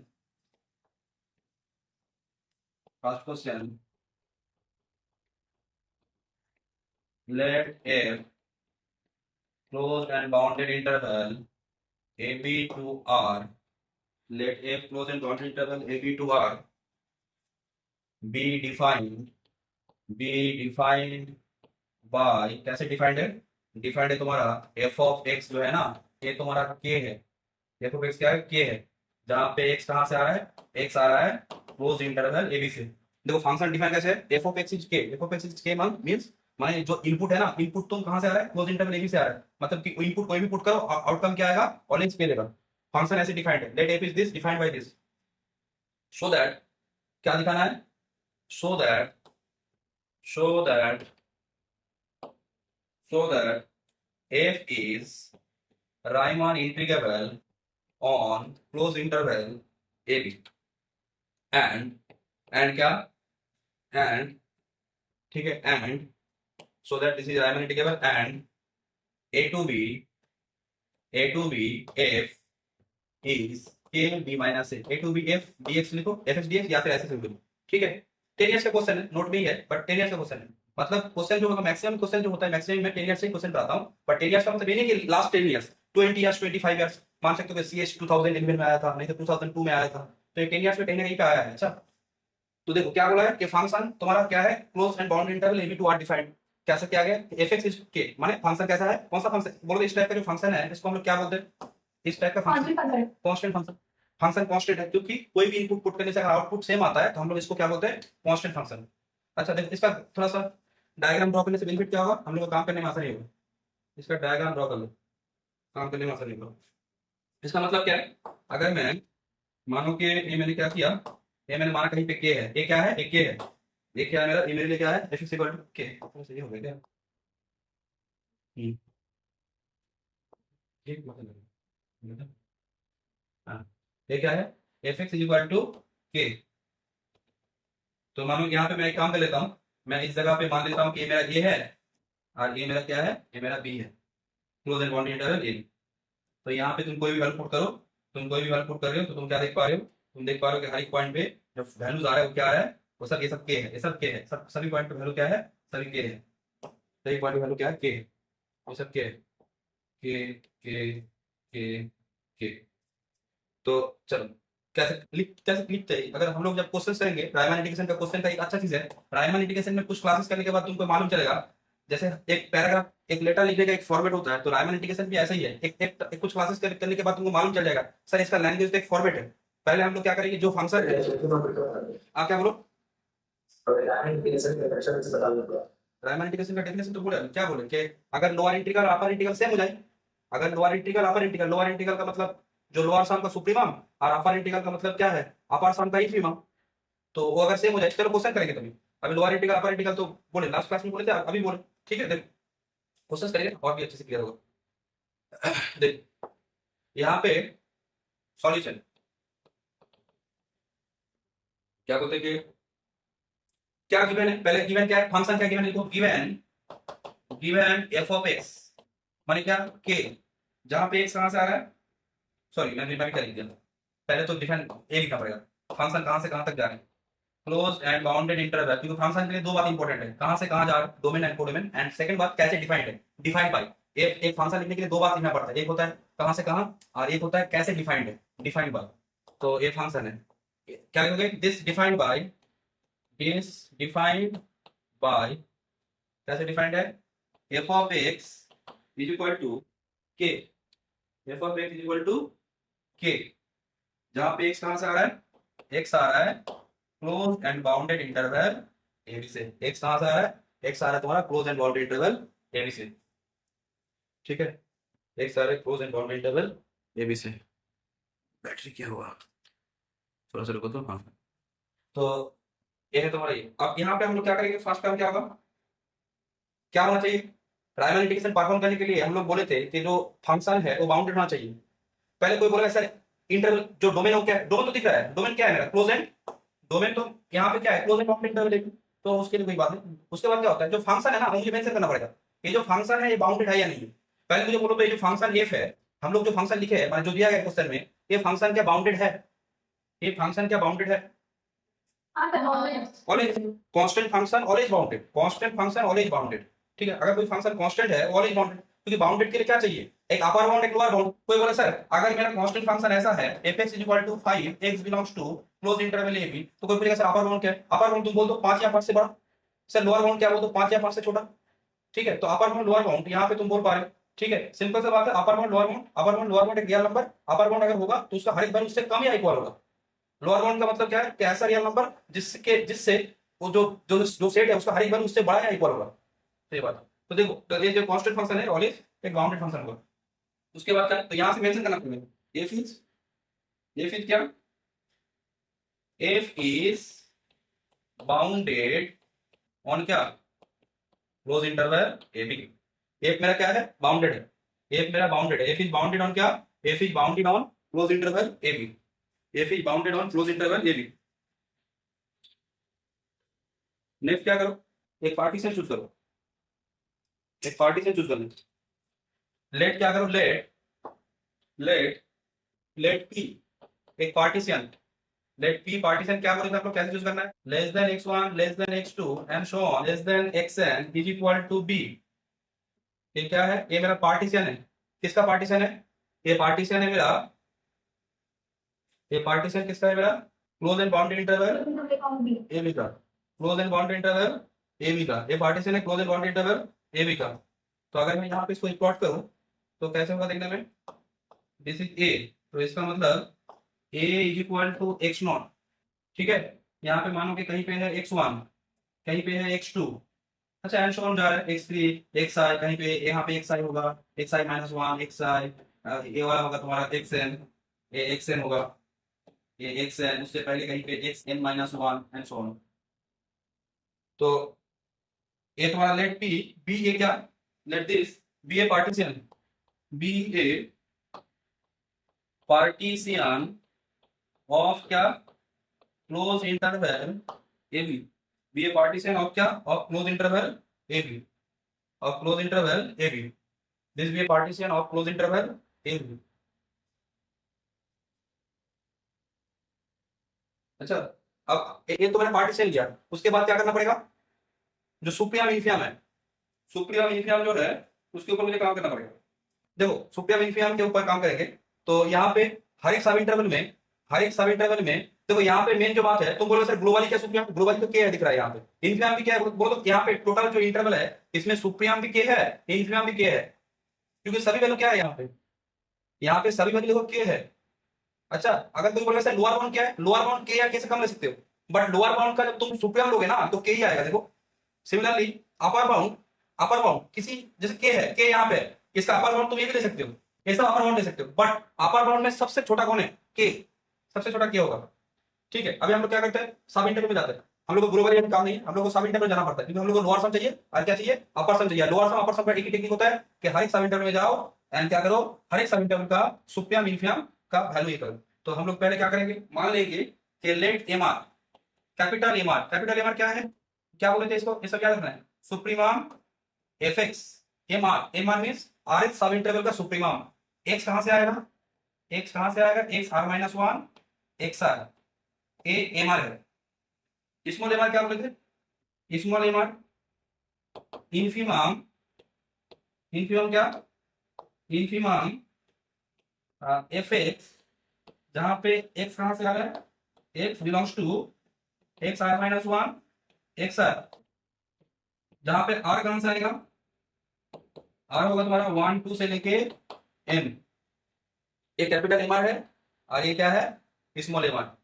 let f closed and bounded interval ab to r, let f closed and bounded interval ab to r be defined by, कैसे defined है, defined है तुम्हारा f of x जो है ना, ये तुम्हारा k है, एफ ऑफ एक्स क्या है, के है, जहां पे एक्स कहां से आ रहा है, एक्स आ रहा है क्लोज इंटरवल ए बी से। देखो फंक्शन डिफाइन कैसे है, एफ ऑफ एक्स इज के, एफ ऑफ एक्स इज के मींस माने जो इनपुट है ना, इनपुट तो कहां से आ रहा है, क्लोज इंटरवल ए बी से आ रहा है, मतलब कि इनपुट कोई भी पुट करो आउटकम क्या आएगा, ऑलवेज के देगा। फंक्शन ऐसे डिफाइंड है, let F is this defined by this, so that क्या दिखाना है, so that so that so that f is Riemann integrable on closed interval ab and क्या, and ठीक है, and so that this is Riemann integrable and a to b f is k b minus a to b f dx लिखो, fx dx या फिर ऐसे simple, ठीक है। 10 years का क्वेश्चन है, नोट में ही है बट 10 इयर्स का क्वेश्चन है, मतलब क्वेश्चन जो होगा मैक्सिमम क्वेश्चन जो होता है मैक्सिमम में 10 इयर्स से क्वेश्चन कराता हूं, बट 10 इयर्स का मतलब ये नहीं कि लास्ट 10 इयर्स, 20 इयर्स 25 इयर्स, मान सकते हो कि सीएच 2011 में आया था, नहीं तो 2002 में आया था, तो ये 10 इयर्स में कहीं ना कहीं पे आया है। अच्छा तो देखो क्या बोला है कि फंक्शन तुम्हारा क्या है, close and bound interval A B to R defined, कैसे किया गया, एफ एक्स इज के, माने फंक्शन कैसा है, कौन सा फंक्शन बोलो, इस टाइप का जो फंक्शन है इसको हम लोग क्या बोलते हैं, इस टाइप का function constant function, function constant है क्योंकि कोई भी इनपुट पुट करने से अगर आउटपुट सेम आता है तो हम लोग इसको क्या बोलते हैं, कांस्टेंट फंक्शन। अच्छा देखो इसका थोड़ा सा डायग्राम ड्रॉ करने से बेनिफिट क्या होगा, हम लोग को काम करने में आसानी होगा, इसका डायग्राम ड्रॉ कर लो, काम करने में आसानी होगा। इसका मतलब क्या है, अगर मैं मानो कि ये मैंने क्या किया, ये मैंने माना कहीं पे के है, ये क्या है, एक के है, ये क्या है मेरा, ये मेरे लिए क्या है, f is equal to K, तो सही हो गया क्या, ठीक मतलब हाँ, ये क्या है, F x is equal to K. तो मानो यहाँ पे मैं एक काम कर लेता हूँ, मैं इस जगह पे मान लेता हूँ कि ये मेरा ए है और ये मेरा क्या है, ये मेरा बी है, क्लोज एंड बाउंडेड इंटरवल ए। तो यहाँ पे तुम कोई भी वैल्यू पुट करो, तुम कोई भी वैल्यू पुट कर रहे हो तो तुम क्या देख पा रहे हो, तुम देख पा रहे हो कि हर एक पॉइंट पे जो वैल्यूज आ रहा है वो क्या आ रहा है, वो सब ये सब के है, ये सब के है, सब सभी पॉइंट पे वैल्यू क्या है, सभी के है, सभी पॉइंट पे वैल्यू क्या है, के है, वो सब के है, के। तो चलो कैसे लिखते हैं, अगर हम लोग जब क्वेश्चन करेंगे, रायमान इंटीग्रेशन का क्वेश्चन का एक अच्छा चीज है, रायमान इंटीग्रेशन में कुछ क्लासेस करने के बाद तुमको मालूम चलेगा, जैसे एक पैराग्राफ एक लेटर लिखने का एक फॉर्मेट होता है, तो रायमान इंटीग्रेशन भी ऐसा ही है, एक कुछ क्लासेस करने के बाद तुमको मालूम चल जाएगा सर इसका लैंग्वेज तो एक फॉर्मेट है। पहले हम लोग क्या करेंगे, जो फंक्शन है, आप क्या बोलो, रायमान इंटीग्रेशन का डेफिनेशन तो बोले, क्या बोले कि अगर lower integral upper integral same हो जाए, अगर लोअर इंटीग्रल अपर इंटीग्रल, लोअर इंटीग्रल का मतलब जो लोअर सम का सुप्रीमम और अपर इंटीग्रल का मतलब क्या है, अपर सम का इंफीमम, तो वो अगर सेम हो जाए, चलो क्वेश्चन करेंगे तभी, अभी लोअर इंटीग्रल अपर इंटीग्रल तो बोले लास्ट क्लास में बोले थे, अभी बोले, ठीक है देखो क्वेश्चन करेंगे और भी अच्छे से क्लियर होगा। देख यहाँ पे सॉल्यूशन क्या बोलते हैं कि क्या गिवन है, पहले गिवन क्या है, फंक्शन क्या गिवन है, देखो given given F of x माने क्या, के, जहां पे एक्स कहां से आ रहा है, सॉरी मैं भी कर दिया, पहले तो डिफाइन ए लिखना पड़ेगा, फंक्शन कहां से कहां तक जा रहे हैं, क्लोज एंड बाउंडेड इंटरवल, क्योंकि फंक्शन के लिए दो बात इंपॉर्टेंट है, कहां से कहां जा रहा है, domain and codomain, and second बात कैसे डिफाइंड है, डिफाइंड बाय, एक फंक्शन लिखने के लिए दो बात लिखना पड़ता है, एक होता है कहां से कहां और एक होता है कैसे डिफाइंड है, डिफाइंड बाय। तो ये फंक्शन है, क्या लिखोगे, this defined by, this defined by, कैसे डिफाइंड है, F of X is equal to K, F of X is equal to K, जहां पे एक्स कहां से आ रहा है, एक्स आ रहा है close and bounded interval A B से, एक्स कहां से आ रहा है, एक्स आ रहा है तुम्हारा close and bounded interval A B से, ठीक है, एक्स आ रहा है close and bounded interval A B से। बैटरी क्या हुआ, थोड़ा सा रुको तो, हाँ तो ये है तुम्हारा ये। अब यहाँ पे हम लोग क्या करेंगे, फर्स्ट काम क्या होगा, क्या होना चाहिए, रायमन इंटीग्रेशन परफॉर्म करने के लिए हम लोग बोले थे कि जो फंक्शन है वो बाउंडेड होना चाहिए। पहले कोई बोलेगा सर इंटरवल जो डोमेन हो, क्या है डोमेन, तो दिख रहा है डोमेन क्या है मेरा, क्लोज एंड, डोमेन तो यहाँ पे क्या है, क्लोज एंड बाउंडेड इंटरवल, तो उसके लिए कोई बात नहीं। उसके बाद क्या होता है, जो फंक्शन है ना मुझे मेंशन करना पड़ेगा, ये जो फंक्शन है ये बाउंडेड है या नहीं है। पहले मुझे बोलो तो ये जो फंक्शन एफ है, हम लोग जो फंक्शन लिखे हैं जो दिया गया क्वेश्चन में, ये फंक्शन क्या बाउंडेड है, ये फंक्शन क्या बाउंडेड है, always constant function always bounded, constant function always bounded, ठीक है। अगर कोई फंक्शन कांस्टेंट है ऑलवेज बाउंडेड, क्योंकि बाउंडेड के लिए क्या चाहिए, एक अपर बाउंड एक लोअर बाउंड। कोई बोले सर अगर मेरा कांस्टेंट फंक्शन ऐसा है fx = 5 x belongs to close interval a b, तो कोई बोलेगा सर अपर बाउंड क्या है, अपर बाउंड तुम बोल दो 5 या 5 से बड़ा, सर लोअर बाउंड क्या बोल दो 5 या 5 से छोटा, ठीक है। तो अपर बाउंड लोअर बाउंड यहाँ पे तुम बोल पा रहे हो, ठीक है, सिंपल सा बात है। Upper bound lower bound, upper bound lower bound एक रियल नंबर, अपर बाउंड अगर होगा तो उसका हर एक वैल्यू उससे कम या इक्वल होगा। लोअर बाउंड का मतलब क्या है कि ऐसा रियल नंबर जिससे वो जो सेट है उसका हर एक वैल्यू उससे बड़ा या इक्वल होगा। सही बात है। तो देखो, तो ये जो कांस्टेंट फंक्शन है ऑलवेज एक बाउंडेड फंक्शन होगा। उसके बाद क्या, तो यहां से मेंशन करना पड़ेगा एफ इज क्या, एफ इज बाउंडेड ऑन क्या, close interval A B. F मेरा क्या है, बाउंडेड है, एफ मेरा बाउंडेड है। एफ इज बाउंडेड ऑन क्या, F is bounded on close interval A B, F is bounded on close interval A B. Next क्या करो, एक पार्टीशन चूज करो, एक पार्टीशन चूज कर लो। लेट क्या करो, लेट लेट पी एक पार्टीशन, लेट पी पार्टीशन क्या बोले थे आप लोग, कैसे चूज करना है, less than x1 less than x2 and so on less than xn is equal to b। ये क्या है, ये मेरा पार्टीशन है। किसका पार्टीशन है, ये पार्टीशन है मेरा, ये पार्टीशन किसका है मेरा, close and bounded interval A B का, close and bounded interval A B का, ये पार्टीशन है close and bounded interval A B का। तो अगर मैं यहाँ पे इसको प्लॉट करूं तो कैसे होगा देखने में, दिस इज ए, तो इसका मतलब a is equal to x nought. ठीक है, यहाँ पे मानो कि कहीं पे है x1, कहीं पे है x2, अच्छा एंड सो ऑन जा रहा है x3 xi, कहीं पे यहाँ पे xi होगा, xi माइनस वन xi, ये वाला होगा तुम्हारा xn, ये xn होगा, ये xn, उससे पहले कहीं पे xn minus one and so on. तो ये तुम्हारा लेट p b ये क्या, let this be a partition, be a partition of क्या, close interval A B, be a partition of क्या, of close interval A B, of close interval A B, this be a partition of close interval A B. अच्छा, अब ये तो मैंने partition लिया, उसके बाद क्या करना पड़ेगा, जो सुप्रियम इन्फियम है, सुप्रियम इन्फियम जो है उसके ऊपर मुझे काम करना पड़ेगा। देखो सुप्रियम इन्फियम के ऊपर काम करेंगे तो यहाँ पे हर एक सब इंटरवल में, हर एक सब इंटरवल में देखो यहाँ पे मेन जो बात है, तुम बोलो सर ग्लोबली क्या सुप्रियम, ग्लोबली तो के है दिख रहा है, यहाँ पे इन्फियम भी क्या है बोलो, तो यहाँ पे टोटल जो इंटरवल है इसमें सुप्रियम भी के है, इन्फियम भी के है, क्योंकि सभी वैल्यू क्या है यहाँ पे सभी वैल्यू देखो के है। अच्छा, अगर तुम बोलोगे सर लोअर बाउंड क्या है, लोअर बाउंड के या के से कम ले सकते हो, बट लोअर बाउंड का जब तुम सुप्रियम लोगे ना तो के ही आएगा। देखो similarly upper bound, upper bound किसी जैसे के है, के यहाँ पे है, इसका अपर बाउंड तुम ये भी ले सकते हो, ऐसा अपर बाउंड ले सकते हो, बट अपर बाउंड में सबसे छोटा कौन है, के, सबसे छोटा के होगा। ठीक है, अभी हम लोग क्या करते हैं, सब इंटरवल में जाते हैं, हम लोग को ग्लोबली काम नहीं है, हम लोग को सब इंटरवल जाना पड़ता है, क्योंकि हम लोग को लोअर सम चाहिए और क्या चाहिए, अपर सम चाहिए। लोअर सम अपर सम का एक ही टेक्निक होता है कि हर एक सब इंटरवल में जाओ एंड क्या करो, हर एक सब इंटरवल का सुप्रियम इन्फियम का वैल्यू ये करो। तो हम लोग पहले क्या करेंगे, मान लेंगे कि let M R, capital M R, capital M R क्या है, क्या बोले थे इसको, इसका क्या रखना है, supremum F X M R, M R means R H sub interval का सुप्रीमम। एक्स कहां से आएगा, एक्स कहां से आएगा, x are minus one X R, A M R है। स्मॉल एम आर क्या बोले थे, small M R infimum, infimum क्या, इन्फिमम एफ एक्स, जहां पे एक्स कहां से आ रहा है, X belongs to X are minus one X are, जहां पे आर कहां से आएगा, आर होगा तुम्हारा 1 2 से लेके एम, ये कैपिटल एम आर है और ये क्या है, स्मॉल एम आर।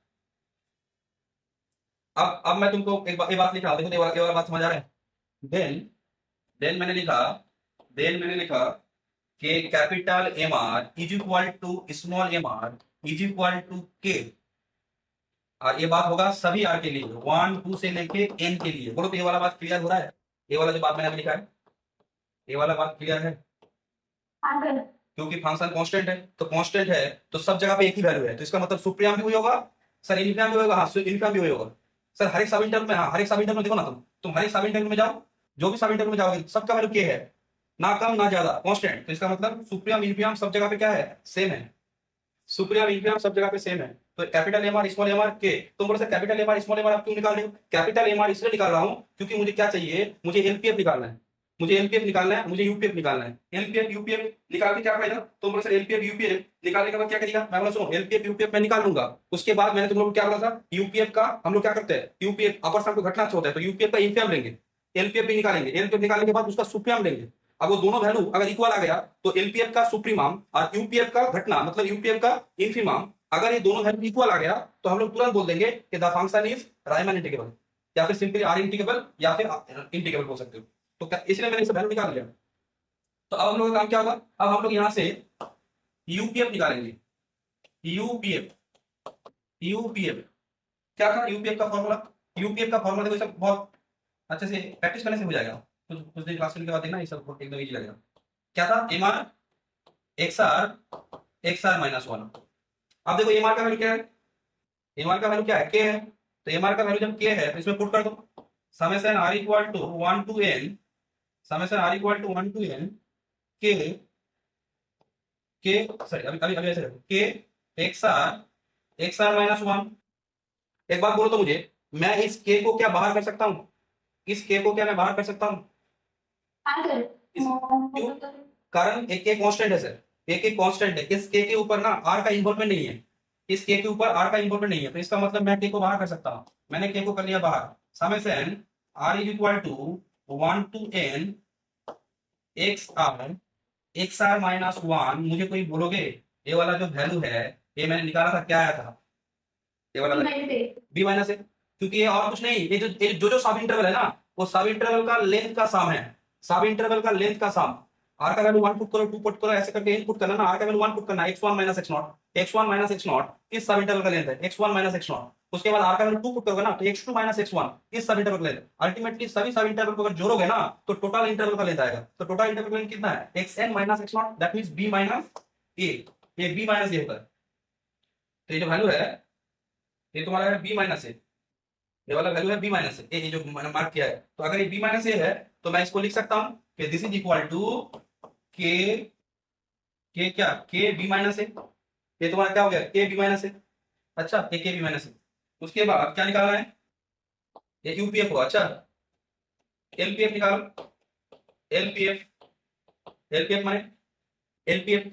अब मैं तुमको एक बात लिखा, देखो ये वाला बात समझ आ रहा है। देन मैंने लिखा कि capital M R is equal to small M R is equal to K, और ये बात होगा सभी आर के लिए 1 2 से लेके एन के लिए। बोलो तो ये वाला बात क्लियर हो रहा है, ये वाला जो बात मैंने अभी लिखा है, ये वाला बात क्लियर है, क्योंकि फंक्शन कांस्टेंट है, तो कांस्टेंट है तो सब जगह पे एक ही वैल्यू है, तो इसका मतलब सुप्रियम भी वही होगा सर, इन्फियम भी होगा, हाँ इन्फियम भी वही होगा सर। हर एक सब इंटरवल में, हाँ हर एक सब इंटरवल में देखो ना, तुम हर एक सब इंटरवल में जाओ, जो भी सब इंटरवल में जाओगे सबका वैल्यू के है, ना कम ना ज्यादा, कांस्टेंट। तो इसका मतलब सुप्रियम इन्फियम सब जगह पे क्या है, सेम है, सुप्रियम इन्फियम सब जगह पे सेम है। तो capital M R small M R K, तुम बोलो sir capital M R small M R आप क्यों निकाल रहे हो, कैपिटल एम आर इसलिए निकाल रहा हूं क्योंकि मुझे क्या चाहिए, मुझे एलपीएफ निकालना है, मुझे एलपीएफ निकालना है, मुझे यूपीएफ निकालना है। एलपीएफ यूपीएफ निकाल के क्या फायदा, तुम बोलो सर एलपीएफ यूपीएफ निकालने के बाद क्या करेगा, मैं बोला सुनो एलपीएफ यूपीएफ मैं निकाल लूंगा, उसके बाद मैंने तुम लोग क्या बोला था, यूपीएफ का हम लोग क्या करते हैं, यूपीएफ अपर सम को घटना होता है तो यूपीएफ का इन्फियम लेंगे, एलपीएफ भी निकालेंगे, एलपीएफ निकालने के बाद उसका सुप्रियम लेंगे, अब वो दोनों वैल्यू अगर इक्वल आ गया तो एलपीएफ का सुप्रीमम और यूपीएफ का घटना मतलब यूपीएफ का इंफीमम, अगर ये दोनों वैल्यू इक्वल आ गया तो हम लोग तुरंत बोल देंगे कि the function is Riemann integrable, या फिर सिंपली आर इंटीग्रेबल या फिर इंटीग्रेबल बोल सकते हो। तो इसलिए मैंने इसे वैल्यू निकाल लिया। तो अब हम लोग का काम क्या होगा, अब हम लोग यहाँ से यूपीएफ निकालेंगे। यूपीएफ, यूपीएफ क्या था, यूपीएफ का फॉर्मूला, यूपीएफ का फॉर्मूला देखो, सब बहुत अच्छे से प्रैक्टिस करने से हो जाएगा, कुछ कुछ दिन क्लास करने के बाद देखना ये सब एकदम इजी लगेगा। क्या था, M R X are minus one. अब देखो एम आर का वैल्यू क्या है, एम आर का वैल्यू क्या है, के है। तो एम आर का वैल्यू जब के है तो इसमें पुट कर दो, summation are equal to 1 to n, summation are equal to 1 to n के सॉरी अभी अभी ऐसे रखो, के एक्स आर माइनस वन। एक बात बोलो तो मुझे, मैं इस के को क्या बाहर कर सकता हूँ, इस के को क्या मैं बाहर कर सकता हूँ? क्यों? कारण एक के कांस्टेंट है सर, एक एक कांस्टेंट है, इस के ऊपर ना आर का इन्वॉल्वमेंट नहीं है, इस के ऊपर आर का इन्वॉल्वमेंट नहीं है, तो इसका मतलब मैं के को बाहर कर सकता हूँ। मैंने के को कर लिया बाहर, summation are is equal to 1 to n x are minus one. मुझे कोई बोलोगे ये वाला जो वैल्यू है ये मैंने निकाला था, क्या आया था, ये वाला बी माइनस है, क्योंकि ये और कुछ नहीं, ये जो सब इंटरवल है ना वो सब इंटरवल का लेंथ का सम है, सब इंटरवल का लेंथ का सम। आर का वैल्यू 1 पुट करो, 2 पुट करो, ऐसे करके इनपुट करना ना, आर का वैल्यू 1 पुट करना, x1 minus x0 minus x0 इस सब इंटरवल का लेंथ है, x1 माइनस x0। उसके बाद आर का वैल्यू 2 पुट करोगे ना तो x2 माइनस x1 इस सब इंटरवल का लेंथ। अल्टीमेटली सभी सब इंटरवल को अगर जोड़ोगे ना तो टोटल इंटरवल का लेंथ आएगा। तो टोटल इंटरवल का लेंथ कितना है, xn minus x0, that means b minus a, ये b माइनस a होता है। तो ये जो वैल्यू है ये तुम्हारा है b माइनस a, ये वाला वैल्यू है b माइनस a, ये जो मैंने मार्क किया है। तो अगर ये b माइनस a है तो मैं इसको लिख सकता हूं कि दिस इज इक्वल टू के क्या, के बी माइनस ए। ये तुम्हारा क्या हो गया, के बी माइनस ए। अच्छा, ये के बी माइनस ए। उसके बाद क्या निकालना है, ये यूपीएफ हो। अच्छा, एलपीएफ निकालो, एलपीएफ, एलपीएफ माने एलपीएफ,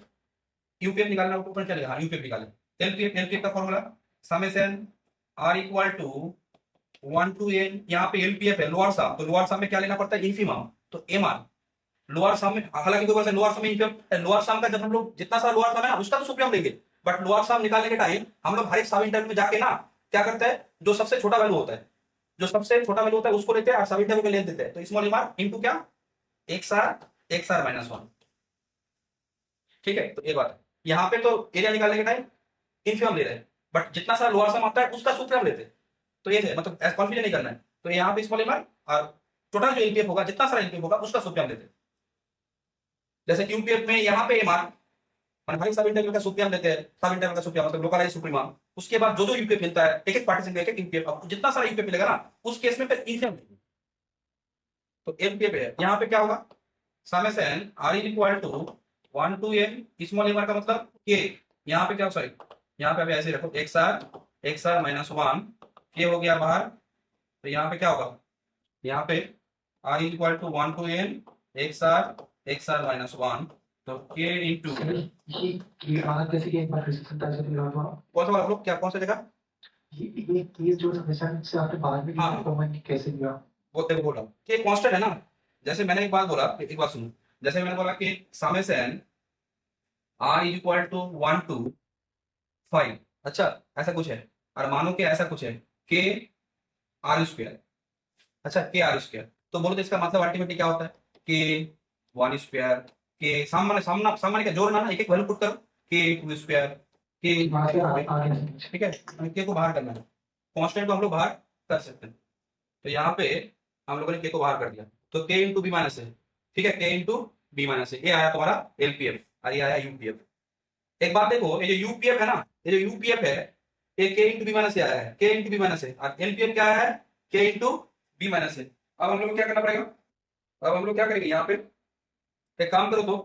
यूपीएफ निकालना ऊपर क्या लिखा, यूपीएफ निकाले। एलपीएफ, एलपीएफ का formula summation are equal to 1 to n, यहाँ पे एलपीएफ है लोअर सम, तो लोअर सम में क्या लेना पड़ता है, इंफीमम, तो एम आर लोअर सम में, हालांकि लोअर सम में लोअर सम का जब हम लोग जितना सारा लोअर सम है उसका तो सुप्रीम लेंगे, बट लोअर सम निकालने के टाइम हम लोग हर एक सब इंटरवल में जाके ना क्या करते हैं, जो सबसे छोटा वैल्यू होता है, जो सबसे छोटा वैल्यू होता है उसको लेते हैं और सब इंटरवल को ले देते हैं। तो स्मॉल एम आर इनटू क्या, एक्स आर माइनस वन। ठीक है, तो ये बात है। यहाँ पे तो एरिया निकालने के टाइम इनफीमम ले रहे हैं, बट जितना सारा लोअर सम आता है उसका सुप्रीम लेते हैं। तो ये है, मतलब कॉन्फ्यूजन नहीं करना है। तो यहाँ पे स्मॉल एम आर और टोटल जो एलपीएफ होगा, जितना सारा एलपीएफ होगा उसका सुप्रीम लेते हैं। जैसे यूपीएफ में यहाँ पे एम आर भाई सब इंटरवल का सुप्रीम लेते हैं, सब इंटरवल का सुप्रीम मतलब लोकलाइज्ड सुप्रीमम। उसके बाद जो यूपीएफ मिलता है एक एक पार्टीशन का एक एक यूपीएफ, जितना सारा यूपीएफ मिलेगा ना उस केस में फिर इनफीमम। तो एलपीएफ है, यहाँ पे क्या होगा, summation are is equal to 1 to n small M r का मतलब के, यहाँ पे क्या, सॉरी यहाँ पे अभी ऐसे रखो, एक्स आर माइनस वन, के हो गया बाहर। तो यहाँ पे क्या होगा, यहाँ पे r is equal to 1 to n x are minus one, तो के इंटू ये बात जैसे कि एक बार फिर से समझा सकते हो आप। कौन सा वाला लोग, क्या कौन सा जगह, ये केस जो समेशन से आपने बाद में हाँ। तो मैं कैसे दिया, वो तेरे को बोल रहा हूँ कि कांस्टेंट है ना। जैसे मैंने एक बात बोला, एक बात सुनो, जैसे मैंने बोला कि summation are is equal to 1 to 5, अच्छा ऐसा कुछ है, और मानो कि ऐसा कुछ है के आर स्क्वायर, अच्छा के आर स्क्वायर, तो बोलो तो इसका मतलब अल्टीमेटली क्या होता है, के 1 स्क्वायर, के सामने सामना सामने का जोड़ना ना, एक एक वैल्यू पुट करो, के 2 स्क्वायर, के, ठीक है, के को बाहर करना है, कांस्टेंट को हम लोग बाहर कर सकते हैं। तो यहाँ पे हम लोगों ने के को बाहर कर दिया, तो के इंटू बी माइनस है, ठीक है, के इंटू बी माइनस है, ये आया तुम्हारा एलपीएफ और ये आया यूपीएफ। एक बात देखो, ये जो यूपीएफ है ना, ये जो यूपीएफ है ये के इंटू बी माइनस से आया है, के इंटू बी माइनस है, और एलपीएफ क्या आया है, के इंटू बी माइनस है। अब हम लोग क्या करना पड़ेगा, अब हम लोग क्या करेंगे, यहाँ पे एक काम करो तो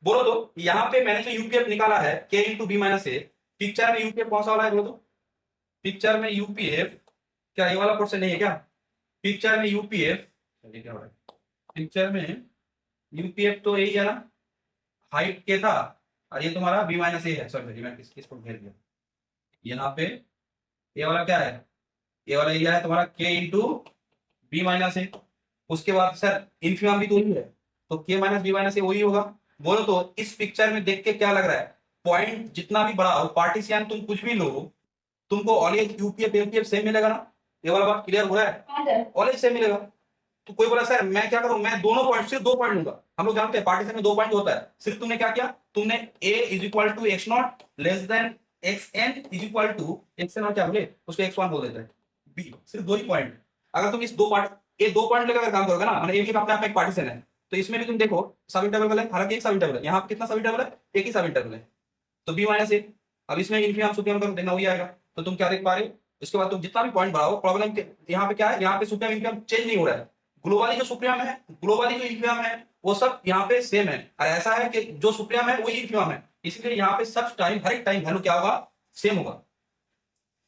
बोलो तो, यहाँ पे मैंने जो यूपीएफ निकाला है के इंटू बी माइनस है, पिक्चर में यूपीएफ कौन सा वाला है बोलो तो, पिक्चर में यूपीएफ क्या ये वाला पोर्शन नहीं है क्या, पिक्चर में यूपीएफ क्या हो रहा है, पिक्चर में यूपीएफ तो यही है ना, हाइट के था, और ये तुम्हारा बी माइनस ए है, सॉरी मैं किसको घेर दिया, यहाँ पे ये वाला क्या है, ये वाला एरिया है तुम्हारा के इंटू बी माइनस ए। उसके बाद सर इन्फीमम भी तो ही है, तो के माइनस बी माइनस ए वही होगा। बोलो तो इस पिक्चर में देख के क्या लग रहा है, पॉइंट जितना भी बड़ा हो, पार्टीशन तुम कुछ भी लो, तुमको ऑलवेज यूपीएफ एलपीएफ सेम मिलेगा ना। ये वाला बात क्लियर हो रहा है, हाँ सर। ऑलवेज सेम मिलेगा। तो कोई बोला सर मैं क्या करूं, मैं दोनों पॉइंट, सिर्फ 2 पॉइंट लूंगा। हम लोग जानते हैं पार्टीशन में 2 पॉइंट होता है। सिर्फ तुमने क्या किया, तुमने a is equal to x naught less than x n is equal to x n, और क्या बोले उसको x1 बोल देते हैं। b सिर्फ 2 ही पॉइंट। अगर तुम इस 2 पार्ट, ये 2 पॉइंट लेकर काम करोगे ना, मतलब एक अपने आप में एक पार्टीशन है, तो इसमें भी तुम देखो सब इंटरवल है, हालांकि एक सब इंटरवल है, यहाँ पे कितना सब इंटरवल है, एक ही सब इंटरवल है, तो b माइनस ए। अब इसमें इन्फिनिटी सुप्रीम करो, देखना वही आएगा। तो तुम क्या देख पा रहे हो, इसके बाद तुम जितना भी पॉइंट बढ़ाओ, प्रॉब्लम यहाँ पे क्या है, यहाँ पे सुप्रीम इन्फिनिटी चेंज नहीं हो रहा है। ग्लोबली जो सुप्रीम है, ग्लोबली जो इन्फिनिटी है, वो सब यहाँ पे सेम है। और ऐसा है कि जो सुप्रीम है वही इन्फिनिटी है, इसलिए यहाँ पे सब टाइम, हर एक टाइम वैल्यू क्या होगा, सेम होगा।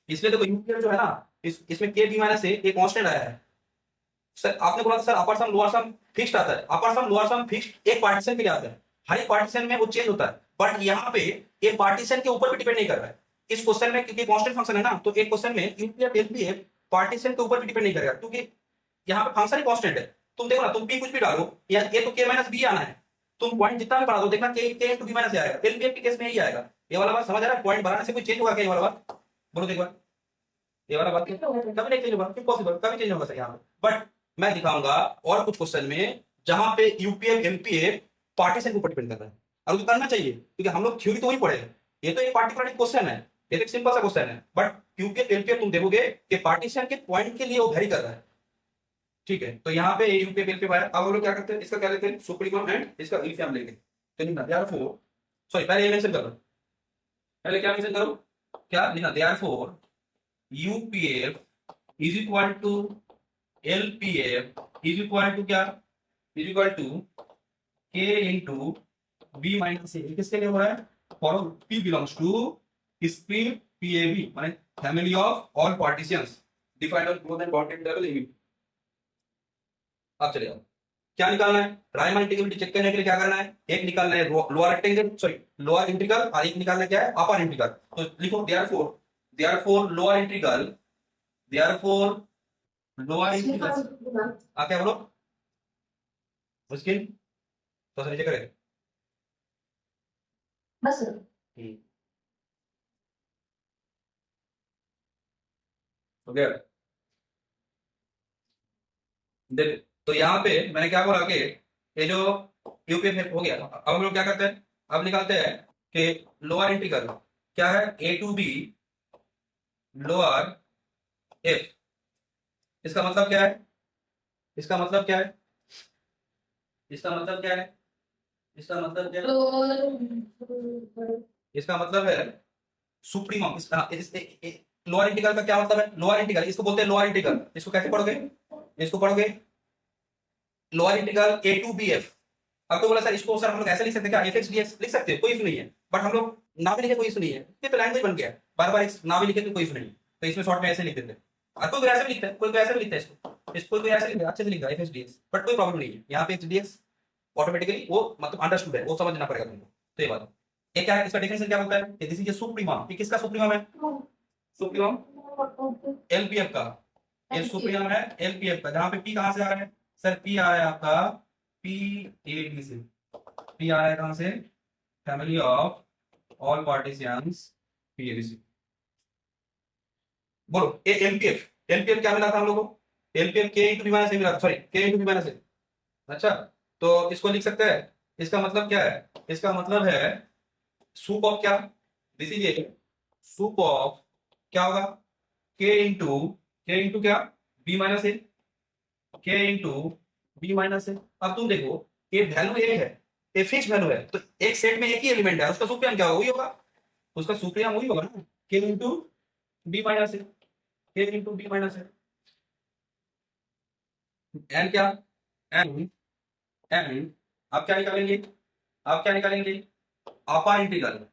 इसलिए देखो यूपीएफ जो है ना, इसमें के बी माइनस ए कांस्टेंट आया है। सर आपने बोला था सर अपर सम लोअर सम फिक्स्ड आता है, अपर सम लोअर सम फिक्स्ड एक पार्टीशन के लिए आता है, हर एक पार्टीशन में वो चेंज होता है। बट यहाँ पे ये पार्टीशन के ऊपर भी डिपेंड नहीं कर रहा है इस क्वेश्चन में, क्योंकि कांस्टेंट फंक्शन है ना, तो एक क्वेश्चन में यूपीएफ एलपीएफ पार्टीशन के ऊपर भी डिपेंड नहीं करेगा, क्योंकि यहाँ पे फंक्शन ही कांस्टेंट है। तुम देखो ना, तुम p कुछ भी डालो, या ये तो k माइनस बी आना है, तुम पॉइंट जितना भी बढ़ा दो, देखना k इनटू b माइनस आएगा। एलपीएफ के केस में यही आएगा। ये वाला बात समझ आ रहा है, पॉइंट बढ़ाने से कोई चेंज होगा क्या, ये वाला बात बोलो एक बार। ये वाला बात कभी नहीं चेंज होगा, इम्पॉसिबल, कभी चेंज होगा सर यहाँ पे। बट मैं दिखाऊंगा और कुछ क्वेश्चन में जहां पे यूपीएफ एलपीएफ पार्टीशन के ऊपर डिपेंड कर रहा है, और तो करना चाहिए, क्योंकि हम लोग थ्योरी तो वही पढ़े हैं। ये तो एक पार्टिकुलर क्वेश्चन है, ये तो एक सिंपल सा क्वेश्चन है, बट यूपीएफ एलपीएफ तुम देखोगे कि पार्टीशन के पॉइंट के लिए वो वेरी कर रहा है। ठीक है, तो यहाँ पे यूपीएफ एलपीएफ आया। अब हम लोग क्या करते हैं, इसका क्या लेते हैं, सुप्रीमम एंड इसका इल्फियम लेंगे। तो लिखना देयरफॉर, सॉरी पहले ये मेंशन कर लो, पहले क्या मेंशन करो, क्या लिखना, therefore UPF is equal to LPF is equal to क्या, is equal to K into B minus A. किसके लिए हो रहा है, for p belongs to script PAB, माने family of all partitions defined on close and bounded interval AB. अब चलिए, अब क्या निकालना है, रायमन इंटीग्रेबिलिटी चेक करने के लिए क्या करना है, एक निकालना है lower rectangle, sorry lower integral, और एक निकालना क्या है, अपर इंटीग्रल। तो लिखो therefore lower integral, therefore lower integral, आ क्या बोलो मुश्किल, तो नीचे करें बस हो गया। देख, तो यहाँ पे मैंने क्या बोला कि ये जो यूपीएफ हो गया, अब हम लोग क्या करते हैं, अब निकालते हैं कि लोअर इंटीग्रल क्या है, ए टू बी लोअर एफ। इसका मतलब क्या है, इसका मतलब क्या है, इसका मतलब क्या है, इसका मतलब क्या है, इसका मतलब है सुप्रीमम। लोअर इंटीग्रल का क्या मतलब है, लोअर इंटीग्रल इसको बोलते हैं लोअर इंटीग्रल। इसको कैसे पढ़ोगे, इसको पढ़ोगे lower integral a to B f. अब तो बोला सर इसको सर हम लोग ऐसे लिख सकते हैं क्या, एफ एक्स डी एक्स लिख सकते हैं, कोई इशू नहीं है, बट हम लोग ना भी लिखे कोई इशू नहीं है, ये तो लैंग्वेज बन गया है, बार बार ना भी लिखे तो कोई इशू नहीं, तो इसमें शॉर्ट में ऐसे लिख देते हैं। और कोई ऐसे भी लिखता है, कोई ऐसे भी लिखता है, इसको कोई ऐसे लिखता है, अच्छे से लिखता है F X D x, but कोई प्रॉब्लम नहीं है। यहाँ पे एक्स डी एक्स ऑटोमेटिकली वो मतलब अंडरस्टूड है, वो समझना पड़ेगा तुमको। तो ये बात ये क्या है, इसका डेफिनेशन क्या बोलता है, दिस इज ए सुप्रीमम। ये किसका सुप्रीमम है, सुप्रीमम एलपीएफ का, ये सुप्रीमम है एलपीएफ का, जहां पे पी कहां से आ रहा है सर, पी आ रहा है आपका पी ए बी से, पी आ रहा है कहां से, family of all partitions p a B से। बोलो ये एलपीएफ, एलपीएफ क्या मिला था हम लोगों को, एलपीएफ के इनटू बी माइनस ए मिला था, सॉरी के इनटू बी माइनस ए। अच्छा, तो इसको लिख सकते हैं, इसका मतलब क्या है, इसका मतलब है सुप ऑफ क्या, this is A soup of क्या होगा, के इंटू क्या, B minus a, k into B minus ए। अब तुम देखो ये वैल्यू एक है, ये फिक्स वैल्यू है, तो एक सेट में एक ही एलिमेंट है, उसका सुप्रीम क्या होगा, वही होगा, उसका सुप्रीम वही होगा ना, के into B minus a, k into B minus a. N क्या, एन एन आप क्या निकालेंगे, आप क्या निकालेंगे, upper integral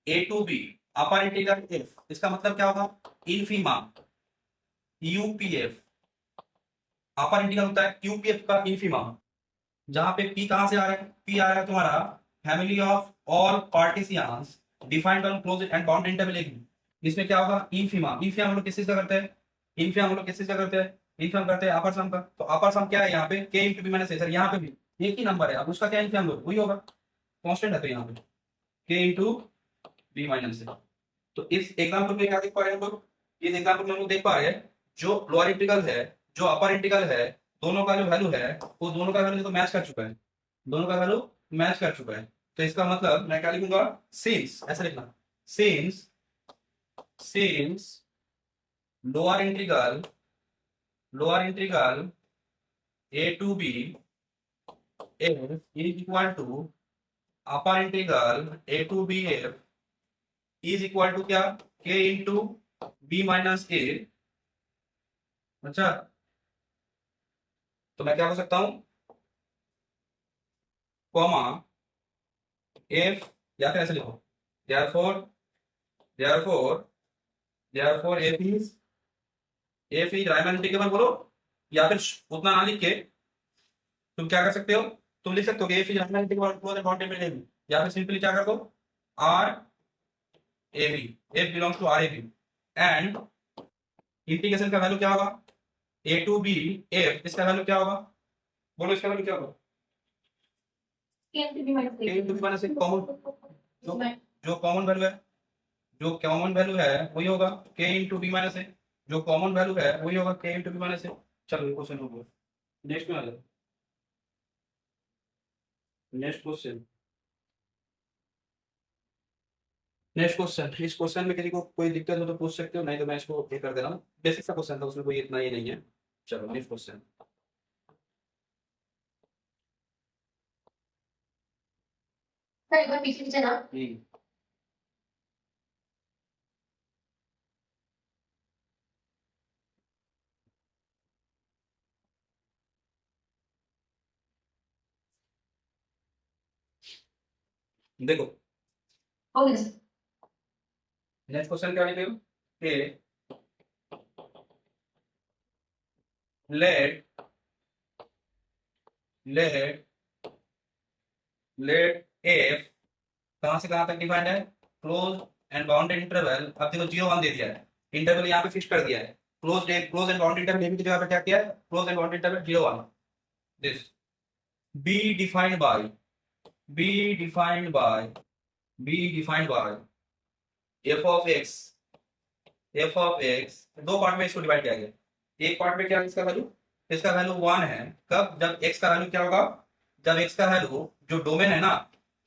a to b upper integral f. इसका मतलब क्या होगा, इनफीमा यूपीएफ, अपर इंटीग्रल होता है यूपीएफ का इनफीमा, जहां पे पी कहां से आ रहा है, पी आ रहा है तुम्हारा family of all partitions defined on closed and bounded interval a. इसमें क्या होगा, इनफीमा, इनफीमा हम लोग किस चीज का करते हैं, इनफीमा हम लोग किस चीज का करते हैं, इनफीमा करते हैं अपर सम का। तो अपर सम क्या है यहाँ पे, के इंटू बी माइनस ए, सर यहाँ पे भी एक ही नंबर है, अब उसका क्या इंफिनिटी वही होगा, कांस्टेंट है तो यहाँ पे k इंटू बी माइनस ए। तो इस एग्जाम्पल में क्या देख पा रहे हैं हम लोग, इस एग्जाम्पल में हम लोग देख पा रहे हैं जो लोअर इंटीग्रल है जो अपर इंटीग्रल है, दोनों का जो वैल्यू है वो दोनों का वैल्यू तो मैच कर चुका है, दोनों का वैल्यू मैच कर चुका है। तो इसका मतलब मैं क्या लिखूंगा, सिंस, ऐसा लिखना, since since lower integral a to b f is equal to upper integral a to b f is equal to क्या, k into b minus a। अच्छा, तो मैं क्या कर सकता हूं, कॉमा f, या फिर ऐसे लिखो, therefore therefore therefore f is Riemann integral बोलो, या फिर उतना ना लिख के तुम क्या कर सकते हो, तुम लिख सकते हो कि f is Riemann integral close and bounded में, या फिर सिंपली क्या कर दो, r a b, f belongs to r a b, and integration का वैल्यू क्या होगा, a to b f, इसका वैल्यू क्या होगा, बोलो इसका वैल्यू क्या होगा, k into b minus k a। into b minus a common, जो कॉमन वैल्यू है, जो कॉमन वैल्यू है वही होगा k into b minus a, जो कॉमन वैल्यू है वही होगा k into b minus a। चलो क्वेश्चन हो गया, नेक्स्ट में आ जाओ, नेक्स्ट क्वेश्चन, नेक्स्ट क्वेश्चन। इस क्वेश्चन में किसी को कोई दिक्कत हो तो पूछ सकते हो, नहीं तो मैं इसको ये कर दे रहा हूँ, बेसिक सा क्वेश्चन था, उसमें कोई इतना ही नहीं है। चलो नेक्स्ट क्वेश्चन, सर एक बार पीछे पीछे ना। देखो हो गया सर। नेक्स्ट क्वेश्चन क्या लिखे हो कि लेट लेट लेट एफ कहां से कहां तक डिफाइंड है, क्लोज एंड बाउंडेड इंटरवल, अब देखो 0 1 दे दिया है, इंटरवल यहाँ पे फिक्स कर दिया है, क्लोज एंड बाउंडेड इंटरवल की जगह पे क्या किया है, close and bounded interval 0 1, this B defined bye B defined bye B defined bye F of x, दो पार्ट में इसको डिवाइड किया गया, एक पार्ट में क्या है, इसका वैल्यू 1 है, कब, जब एक्स का वैल्यू क्या होगा, जब एक्स का वैल्यू जो डोमेन है ना,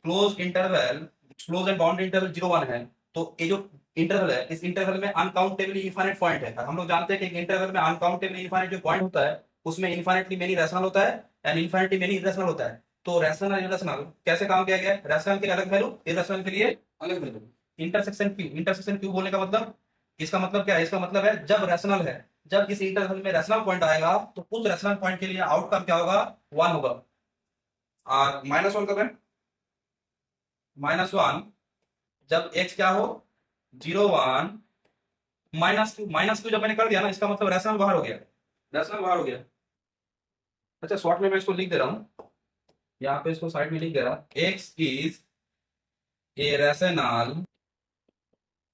close interval, close and bounded interval 0 1 है, तो ये जो इंटरवल है, इस इंटरवल में अनकाउंटेबली इनफाइनाइट पॉइंट है, हम लोग जानते हैं कि एक इंटरवल में अनकाउंटेबली इनफाइनाइट जो पॉइंट होता है उसमें इनफाइनाइटली मेनी रैशनल होता है एंड इनफाइनाइटली मेनी इरेशनल होता है। तो रैशनल और इरेशनल कैसे काम किया गया है, रैशनल के लिए अलग वैल्यू, इरेशनल के लिए अलग वैल्यू। इंटरसेक्शन क्यू बोलने का मतलब, इसका मतलब क्या है, इसका मतलब है जब रैशनल है, जब इस इंटरवल में रैशनल पॉइंट आएगा तो उस रैशनल पॉइंट के लिए आउटकम क्या होगा, 1 होगा। और -1 कब है, -1 जब x क्या हो 0 1, -2 जब मैंने कर दिया ना, इसका मतलब रैशनल बाहर हो गया, रैशनल बाहर हो गया। अच्छा शॉर्ट में मैं इसको लिख दे रहा हूँ, यहाँ पे इसको साइड में लिख दे रहा हूँ, x is a rational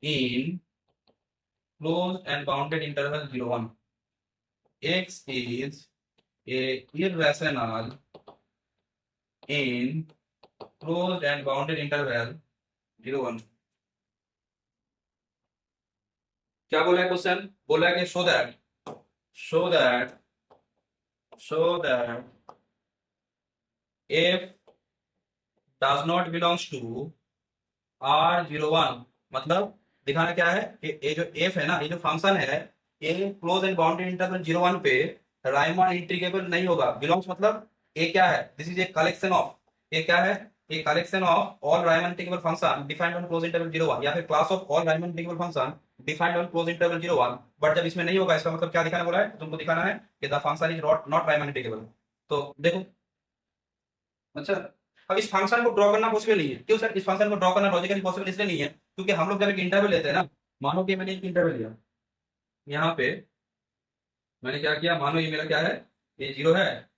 in closed and bounded interval 0 1, x is a irrational in closed and bounded interval 0 1। क्या बोला है क्वेश्चन, बोला है कि show that f does not belongs to R01, मतलब दिखाना क्या है कि ये जो f है ना, ये जो फंक्शन है, ये क्लोज एंड बाउंडेड इंटरवल 0 1 पे राइमन इंटीग्रेबल नहीं होगा। बिलोंग्स मतलब ये क्या है, this is a collection of, ये क्या है, a collection of all Riemann integrable function defined on close interval 0 1, या फिर class of all Riemann integrable function defined on close interval 0 1। But जब इसमें नहीं होगा, इसका मतलब क्या दिखाना बोला है, तुमको दिखाना है कि the function is not Riemann integrable. तो देखो, अच्छा अब इस फंक्शन को ड्रॉ करना पॉसिबल नहीं है, क्यों सर, इस फंक्शन को ड्रॉ करना लॉजिकली पॉसिबल इसलिए नहीं है क्योंकि हम लोग जब एक इंटरवल लेते हैं ना, मानो कि मैंने एक इंटरवल लिया, यहाँ पे मैंने क्या किया, मानो ये मेरा क्या है, ये 0 है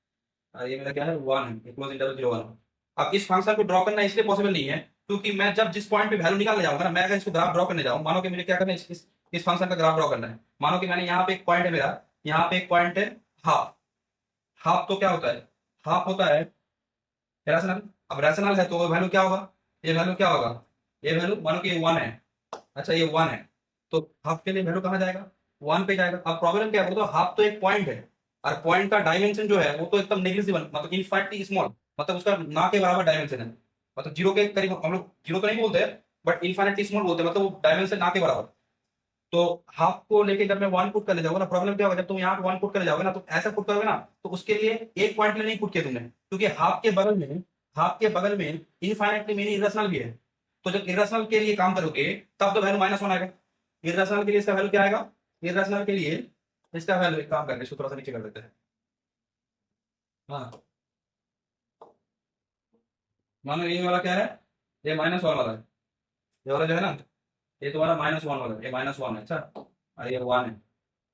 और ये मेरा क्या है 1 है, क्लोज इंटरवल 0 1। अब इस फंक्शन को ड्रॉ करना इसलिए पॉसिबल नहीं है क्योंकि मैं जब जिस पॉइंट पे वैल्यू निकालने जाऊंगा ना, मैं अगर इसको ग्राफ ड्रॉ करने जाऊं, मानो कि मुझे क्या करना है, इस फंक्शन का ग्राफ ड्रॉ करना है, मानो कि मैंने यहाँ पे एक पॉइंट है मेरा, यहाँ पे एक पॉइंट है हाफ, हाफ तो क्या होता है, हाफ होता है रैशनल। अब रैशनल है तो वैल्यू क्या होगा, ये वैल्यू क्या होगा, ये वैल्यू मानो कि 1 है। अच्छा ये 1 है तो हाफ के लिए वैल्यू कहाँ जाएगा, 1 पे जाएगा। अब प्रॉब्लम क्या है, तो हाफ तो एक पॉइंट है और पॉइंट का डायमेंशन जो है वो तो एकदम नेग्लिजिबल, मतलब इनफाइनाइटली स्मॉल, मतलब उसका ना के बराबर डायमेंशन है, मतलब जीरो के करीब, हम लोग जीरो तो नहीं बोलते बट इनफाइनाइटली स्मॉल बोलते हैं, मतलब वो डायमेंशन ना के बराबर। तो हाफ को लेके जब मैं 1 पुट करने जाऊंगा ना, प्रॉब्लम क्या होगा, जब तुम यहाँ पे 1 पुट करने जाओगे ना तो ऐसा पुट करोगे ना तो उसके लिए एक पॉइंट में नहीं पुट किया तुमने, क्योंकि हाफ के बगल में इनफाइनाइटली मेनी इरेशनल भी है। तो जब इरेशनल के लिए काम करोगे तब तो वैल्यू -1 आएगा। इरेशनल के लिए इसका वैल्यू क्या आएगा, इरेशनल के लिए इसका वैल्यू, एक काम करके इसको थोड़ा सा नीचे कर देते हैं। हाँ मानो ये वाला क्या है, ये -1 वाला है, ये वाला जो है ना, ये तुम्हारा -1 वाला है, ये -1 है। अच्छा और ये 1 है।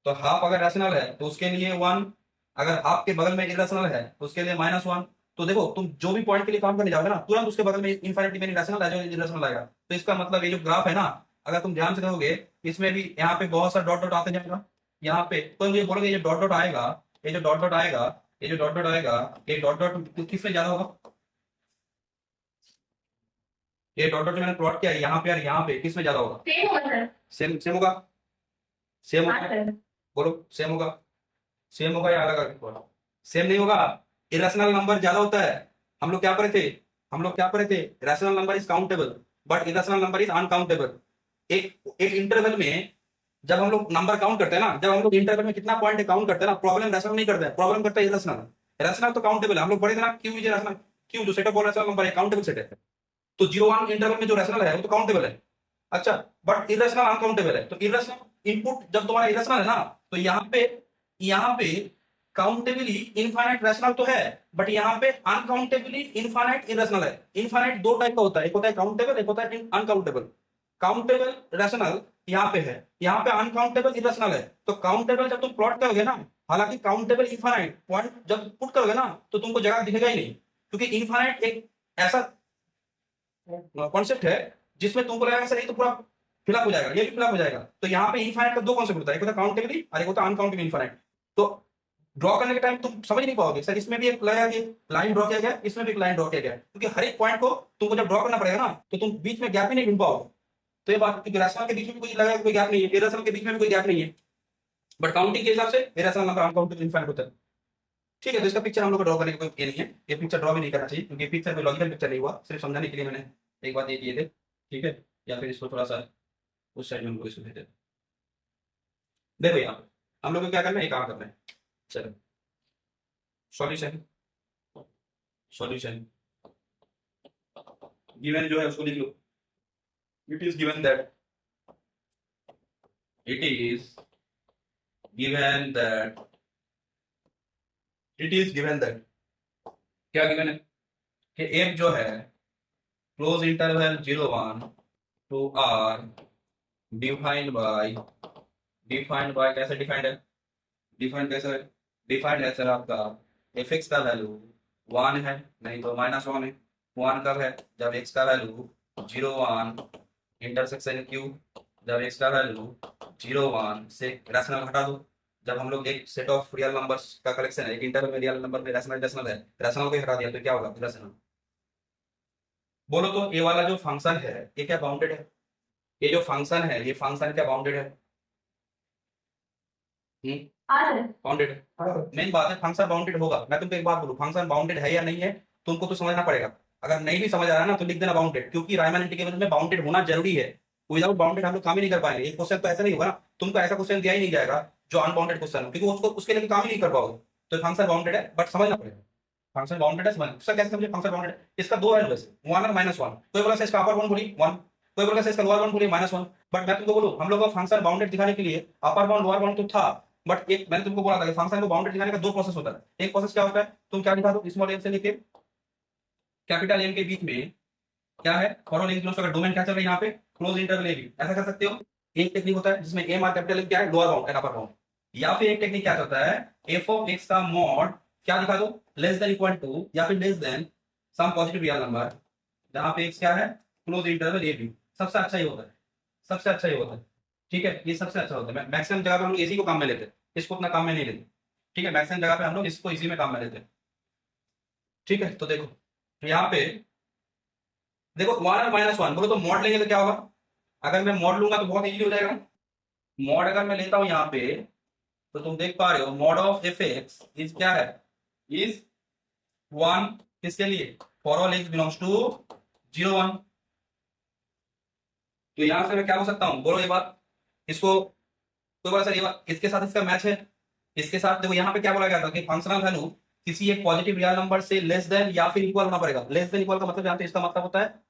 तो हाफ अगर रैशनल है तो उसके लिए 1, अगर हाफ के बगल में इरेशनल है तो उसके लिए -1। तो देखो तुम जो भी पॉइंट के लिए काम करने जाओगे ना तुरंत उसके बगल में इनफाइनिटी में इरेशनल आ जाएगा, इरेशनल आएगा। तो इसका मतलब ये जो ग्राफ है ना, अगर तुम ध्यान से देखोगे इसमें भी यहाँ पे बहुत सारा डॉट डॉट आते जाएगा। यहाँ पे तो ये बोलोगे ये डॉट डॉट आएगा, ये जो डॉट डॉट आएगा, ये जो डॉट डॉट आएगा, ये डॉट डॉट किसमें ज्यादा होगा, ये डॉट डॉट जो मैंने प्लॉट किया है यहाँ पे और यहाँ पे किसमें ज्यादा होगा, सेम होगा सर। सेम सेम होगा, सेम हाँ होगा, सर। बोलो सेम होगा, सेम होगा या अलग अलग होगा, सेम नहीं होगा। इरेशनल नंबर ज्यादा होता है। हम लोग क्या पढ़े थे, हम लोग क्या पढ़े थे, rational number is countable but irrational number is uncountable. एक एक इंटरवल में जब हम लोग नंबर काउंट करते हैं ना, जब हम लोग इंटरवल में कितना पॉइंट काउंट करते हैं ना, प्रॉब्लम रैशनल नहीं करते हैं, प्रॉब्लम करता है इरेशनल। रैशनल तो काउंटेबल है, हम लोग पढ़े थे ना, क्यू इज रैशनल, क्यू जो set of all rational number है काउंटेबल सेट है। तो 0 1 इंटरवल में जो रैशनल है वो तो काउंटेबल है। अच्छा बट इरेशनल अनकाउंटेबल है। तो इरेशनल इनपुट जब तुम्हारा इरेशनल है ना तो यहाँ पे काउंटेबली इनफाइनाइट रैशनल तो है बट यहाँ पे अनकाउंटेबली इनफाइनाइट इरेशनल है। इनफाइनाइट दो टाइप का होता है, एक होता है काउंटेबल, एक होता है अनकाउंटेबल। काउंटेबल रैशनल यहाँ पे है, यहाँ पे अनकाउंटेबल इरेशनल है। तो काउंटेबल जब तुम प्लॉट करोगे ना, हालांकि काउंटेबल इनफाइनाइट पॉइंट जब पुट करोगे ना तो तुमको जगह दिखेगा ही नहीं, क्योंकि इनफाइनाइट एक ऐसा कॉन्सेप्ट है जिसमें तुमको लगेगा सर ये तो पूरा फिलअप हो जाएगा, ये भी फिलअप हो जाएगा। तो यहाँ पे इनफाइनाइट का दो कॉन्सेप्ट होता है, एक होता है काउंटेबली और एक होता है अनकाउंटेबल इनफाइनाइट। तो ड्रॉ करने के टाइम तुम समझ नहीं पाओगे सर इसमें भी एक लगा कि लाइन ड्रॉ किया गया, इसमें भी एक लाइन ड्रॉ किया गया, क्योंकि हर एक पॉइंट को तुमको जब ड्रॉ करना पड़ेगा ना तो तुम बीच में गैप ही नहीं ढूंढ पाओगे। तो ये बात, क्योंकि रैशनल के बीच में भी कोई लगा कोई गैप नहीं है, इरेशनल के बीच में भी कोई गैप नहीं है, बट काउंटिंग के हिसाब से इरेशनल नंबर अनकाउंटेबल इनफाइनाइट होता है। ठीक है, तो इसका पिक्चर हम लोग को ड्रॉ करने की कोई ये नहीं है, ये पिक्चर ड्रॉ भी नहीं करना चाहिए क्योंकि पिक्चर में लॉजिकल पिक्चर नहीं हुआ, सिर्फ समझाने के लिए मैंने एक बात ये किए थे। ठीक है, या फिर इसको थोड़ा सा उस साइड में हमको इसको भेज देते। देखो यहाँ पे हम लोग को क्या करना है, एक काम करना है। चलो सॉल्यूशन, सॉल्यूशन गिवन जो है उसको लिख लो। It is given that, it is given that, it is given that, क्या गिवन है कि एफ जो है close interval 0 1 to R defined by कैसे डिफाइंड है, डिफाइंड कैसे, डिफाइंड है सर आपका एफ एक्स का वैल्यू 1 है, नहीं तो -1 है। 1 कब है, जब x का वैल्यू 0 1 इंटरसेक्शन q, जब x का वैल्यू 0 1 से रैशनल हटा दो, जब हम लोग एक सेट ऑफ रियल नंबर्स का कलेक्शन है, एक इंटरवल में रियल नंबर में रैशनल रैशनल है, रैशनल को हटा दिया तो क्या होगा रैशनल। बोलो तो ये वाला जो फंक्शन है ये क्या बाउंडेड है, ये जो फंक्शन है ये फंक्शन क्या बाउंडेड है, हाँ सर। बाउंडेड है। मेन बात है फंक्शन बाउंडेड होगा। मैं तुमको एक बात बोलूं, फंक्शन बाउंडेड है या नहीं है तुमको तो समझना पड़ेगा। अगर नहीं भी समझ आ रहा है ना तो लिख देना बाउंडेड, क्योंकि रायमन इंटीग्रल में बाउंडेड होना जरूरी है। विदाउट बाउंडेड हम लोग काम ही नहीं कर पाएंगे। एक क्वेश्चन तो ऐसा नहीं होगा ना, तुमको ऐसा क्वेश्चन दिया ही नहीं जाएगा जो अनबाउंडेड क्वेश्चन हो, क्योंकि उसको उसके लिए काम ही नहीं कर पाओगे। तो फंक्शन बाउंडेड है बट समझना पड़ेगा, फंक्शन बाउंडेड है समझना। उसका कैसे समझे फंक्शन बाउंडेड है, इसका दो वैल्यू है 1 और -1। कोई बोला इसका अपर बाउंड बोली 1, कोई बोला इसका लोअर बाउंड बोली -1। बट मैं तुमको बोलूं हम लोग का फंक्शन बाउंडेड दिखाने के लिए अपर बाउंड लोअर बाउंड तो था, बट एक मैंने तुमको बोला था कि फंक्शन को बाउंडेड दिखाने का दो प्रोसेस होता है। एक प्रोसेस क्या होता है, तुम क्या दिखा दो, स्मॉल एम से लेके कैपिटल एम के बीच में क्या है, फॉर ऑल एम क्लोज, अगर डोमेन क्या चल रहा है यहाँ पे क्लोज इंटरवल ए बी, ऐसा कर सकते हो। एक टेक्निक होता है जिसमें एम और कैपिटल एम क्या है lower bound and upper bound. या फिर एक टेक्निक क्या होता है, एफ ऑफ एक्स का मॉड क्या दिखा दो, लेस देन इक्वल टू या फिर less than some positive real number, जहां पे एक्स क्या है क्लोज इंटरवल ए बी। सबसे अच्छा ही होता है, सबसे अच्छा ही होता है। ठीक है, ये सबसे अच्छा होता है। मैक्सिमम जगह पे हम लोग इसी को काम में लेते हैं, इसको उतना काम में नहीं लेते। ठीक है, मैक्सिमम जगह पे हम लोग इसको इसी में काम में लेते हैं। ठीक है, तो देखो तो यहाँ पे देखो 1 और -1 बोलो तो मॉड लेंगे तो क्या होगा? अगर मैं मॉड लूंगा तो बहुत इजी हो जाएगा। मॉड अगर मैं लेता हूं यहाँ पे तो तुम देख पा रहे हो mod of f x is क्या है? इज 1 किसके लिए? For all x belongs to 0 1। तो यहां से मैं क्या हो सकता हूं? बोलो ये बात। इसको तो बोला सर ये बात इसके साथ इसका मैच है। इसके साथ देखो यहाँ पे क्या बोला गया था कि फंक्शनल वैल्यू किसी एक पॉजिटिव रियल नंबर से लेस देन या फिर इक्वल होना पड़ेगा। लेस देन इक्वल का मतलब जानते हैं? इसका मतलब होता है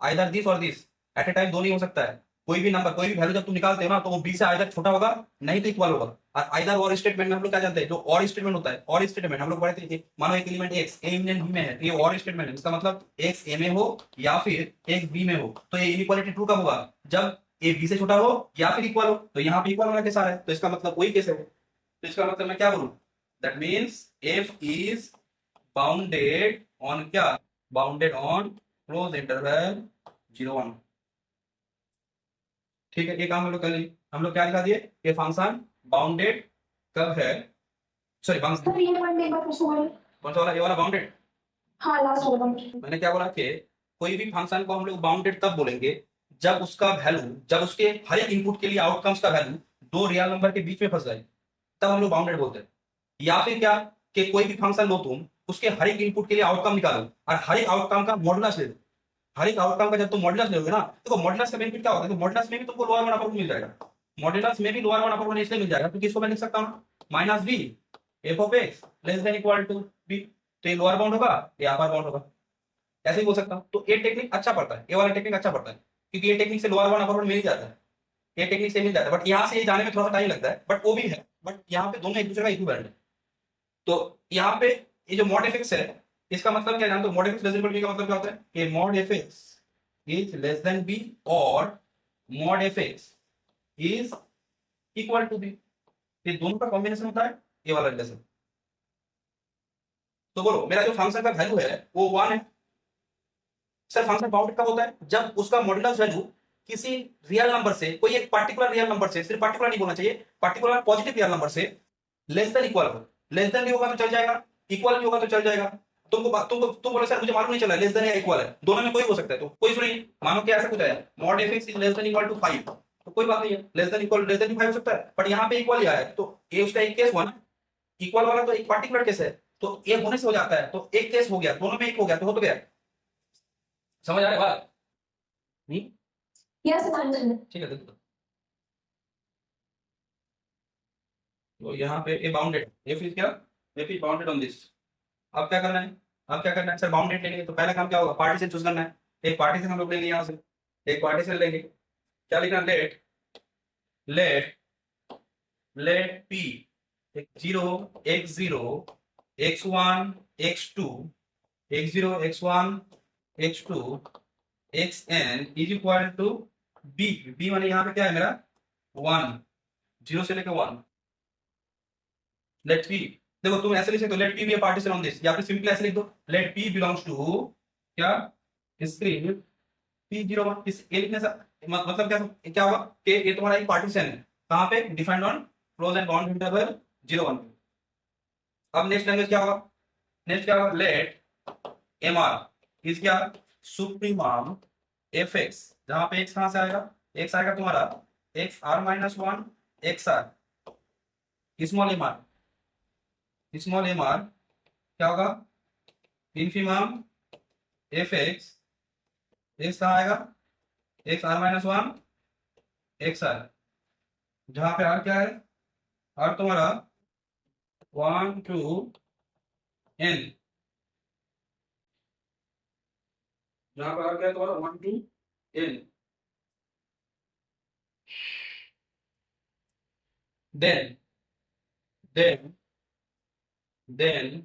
आइदर दिस और दिस। एट ए टाइम दो नहीं हो सकता है। कोई भी नंबर कोई भी वैल्यू जब तुम निकालते हो ना तो वो बी से आइदर छोटा होगा नहीं तो इक्वल होगा। और आइदर और स्टेटमेंट में हम लोग क्या जानते हैं? जो और स्टेटमेंट होता है और स्टेटमेंट हम लोग पढ़े थे। मानो एक element x a union b में है तो ये और स्टेटमेंट है। इसका मतलब एक्स ए में हो या फिर एक्स बी में हो तो ये इनइक्वालिटी ट्रू कब होगा? जब ए बी से छोटा हो या फिर इक्वल हो। तो यहाँ पे इक्वल होना केस आ रहा है तो इसका मतलब वही केस है। तो इसका मतलब मैं क्या बोलूं? That means f is bounded on क्या? Bounded on close interval 0 1। ठीक है ये काम हम लोग कर लिए। हम लोग क्या दिखा दिए? ये फंक्शन बाउंडेड कब है? सॉरी बाउंडेड सर ये पॉइंट एक बार पूछो बोलो। कौन सा वाला? ये वाला बाउंडेड। हाँ लास्ट वाला। मैंने क्या बोला कि कोई भी फंक्शन को हम लोग बाउंडेड तब बोलेंगे जब उसका वैल्यू जब उसके हर एक इनपुट के लिए आउटकम्स का वैल्यू दो रियल नंबर के बीच में फंस जाए तब हम लोग बाउंडेड बोलते हैं। या फिर क्या कि कोई भी फंक्शन लो तुम उसके हर एक इनपुट के लिए आउटकम निकालो और हर एक आउटकम का मॉडुलस ले लो। हर एक आउटकम का जब तुम मॉडुलस लोगे ना तो मॉडुलस का बेनिफिट क्या होता है? तो मॉडुलस में भी तुमको लोअर वन अपर वन मिल जाएगा। मॉडुलस में भी लोअर वन अपर वन इसलिए मिल जाएगा क्योंकि इसको मैं लिख सकता हूँ minus b f of x less than equal to b. तो ये लोअर बाउंड होगा ये अपर बाउंड होगा। ऐसे ही बोल सकता हूँ। तो ये टेक्निक अच्छा पड़ता है। ये वाला टेक्निक अच्छा पड़ता है क्योंकि ये टेक्निक से लोअर वन अपर वन मिल ही जाता है। ये टेक्निक से मिल जाता है बट यहाँ से ये जाने में थोड़ा सा टाइम लगता है बट वो भी है। बट यहाँ पे दोनों एक दूसरे का इक्विवेलेंट है। तो यहाँ पे ये जो मॉड एफ है इसका मतलब क्या जानते हो? Mod f less than b का मतलब क्या होता है? कि mod f is less than b और mod f is equal to b. ये दोनों का कॉम्बिनेशन होता है ये वाला रिलेशन। तो बोलो मेरा जो फंक्शन का वैल्यू है वो 1 है। सर फंक्शन बाउंडेड कब होता है? जब उसका मॉडुलस वैल्यू किसी रियल नंबर से कोई एक पर्टिकुलर रियल नंबर से सिर्फ पर्टिकुलर नहीं बोलना चाहिए पर्टिकुलर पॉजिटिव रियल नंबर से लेस देन इक्वल हो। लेस देन भी होगा तो चल जाएगा इक्वल भी होगा तो चल जाएगा। तुम बोलो सर मुझे मालूम नहीं चला लेस देन या इक्वल है दोनों में कोई हो सकता है तो कोई सुनिए मानो कि ऐसा कुछ है mod f x is less than equal to 5 तो कोई बात नहीं है less than equal less than 5 हो सकता है बट यहाँ पे इक्वल ही आया है तो ये उसका एक केस हुआ ना। इक्वल वाला तो एक पर्टिकुलर केस है तो एक होने से हो जाता है तो एक केस हो गया दोनों में एक हो गया तो हो तो गया। समझ आ रहा है बात? Yes sir. ठीक है देखो तो यहाँ पे ए बाउंडेड एफ इज क्या? F is bounded on this. अब क्या करना है? अब क्या करना है सर? बाउंडेड लेंगे तो पहला काम क्या होगा? पार्टीशन चूज करना है। एक पार्टीशन हम लोग लेंगे यहाँ से एक पार्टीशन लेंगे। क्या लिखना? Let let let p 0 x0 x1 x2 x0 x1 x2 xn is equal to b. B माने यहाँ पे क्या है मेरा? 1 0 से लेकर 1। लेट पी देखो तुम ऐसे लिख सकते हो let p b a partition on this या फिर सिंपली ऐसे लिख दो लेट पी बिलोंग्स टू क्या? Script p 0 1। इस ये लिखने से मतलब क्या क्या होगा कि ये तुम्हारा एक पार्टीशन है कहाँ पे? Defined on close and bound interval 0 1। अब नेक्स्ट लैंग्वेज क्या होगा? नेक्स्ट क्या होगा? लेट एम आर इज क्या? सुप्रीमम एफ एक्स जहां पे एक्स कहां से आएगा? एक्स आएगा तुम्हारा x are minus 1 x r small M R क्या होगा? इन्फीमम एफ एक्स एक्स कहां आएगा? X are minus 1 x are जहां पे आर क्या है? आर तुम्हारा 1 2 n जहां पर आर क्या है तुम्हारा? 1 2 n। देन देन देन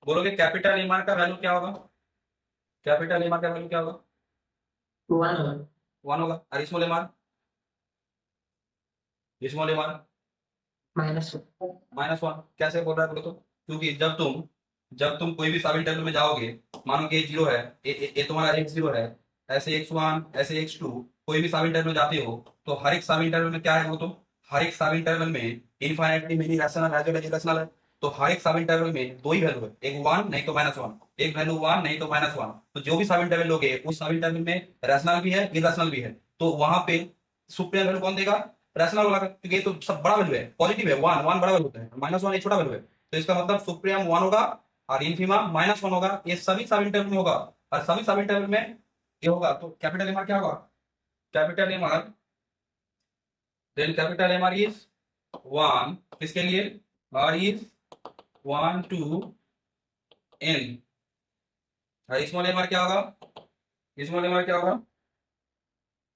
बोलोगे कैपिटल एम आर का वैल्यू क्या होगा? कैपिटल एम आर का वैल्यू क्या होगा? 1 होगा। और स्मॉल एम आर -1 कैसे बोल रहा है बोलो तो? क्योंकि जब तुम कोई भी सब इंटरवल में जाओगे मानो कि 0 है ये तुम्हारा x0 है ऐसे x1 ऐसे x2 कोई भी सब इंटरवल में जाते हो तो हर एक सब इंटरवल में क्या है वो तो हर एक सब इंटरवल में infinitely many rational as well as irrational है। तो हर एक सब इंटरवल में दो ही वैल्यू है, एक 1 नहीं तो -1, एक वैल्यू 1 नहीं तो -1। तो जो भी सब इंटरवल लोगे उस सब इंटरवल में रैशनल भी है इरेशनल भी है, तो वहां पे सुप्रीम वैल्यू कौन देगा? रैशनल वाला का, क्योंकि ये तो सब बड़ा वैल्यू है, पॉजिटिव है, 1 बड़ा वैल्यू होता है, -1 एक छोटा वैल्यू है। तो इसका मतलब सुप्रीम 1 होगा और इनफीमम -1 होगा। ये सभी सब इंटरवल में होगा, और सभी सब इंटरवल में ये होगा। तो कैपिटल एम आर क्या होगा? Capital M r, then capital M R is 1, किसके लिए? R is 1 to n। और स्मॉल एम आर क्या होगा? स्मॉल एम आर क्या होगा?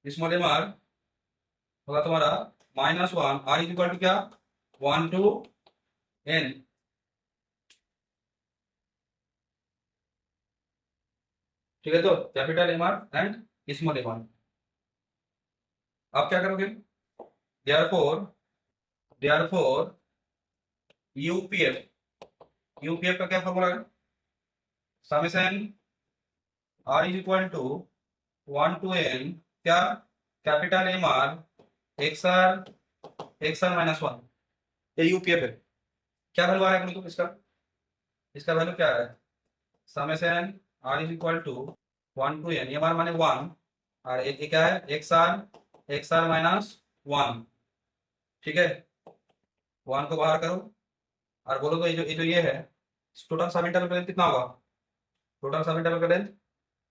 स्मॉल एम आर होगा तुम्हारा -1, आर इज इक्वल टू क्या? 1 to n। ठीक है, तो capital M r and small M R. आप क्या करोगे? देयरफॉर यूपीएफ का क्या फॉर्मूला है? Summation are is equal to 1 to n, क्या? Capital M r x r -1। ये यूपीएफ है। क्या वैल्यू आया बोलो तो इसका वैल्यू क्या है? Summation are is equal to 1 to n, ये हमारा माने 1, और ये क्या है? एक्सआर -1। ठीक है, 1 को बाहर करो और बोलो तो ये है टोटल सब इंटरवल का लेंथ कितना होगा? टोटल सब इंटरवल का लेंथ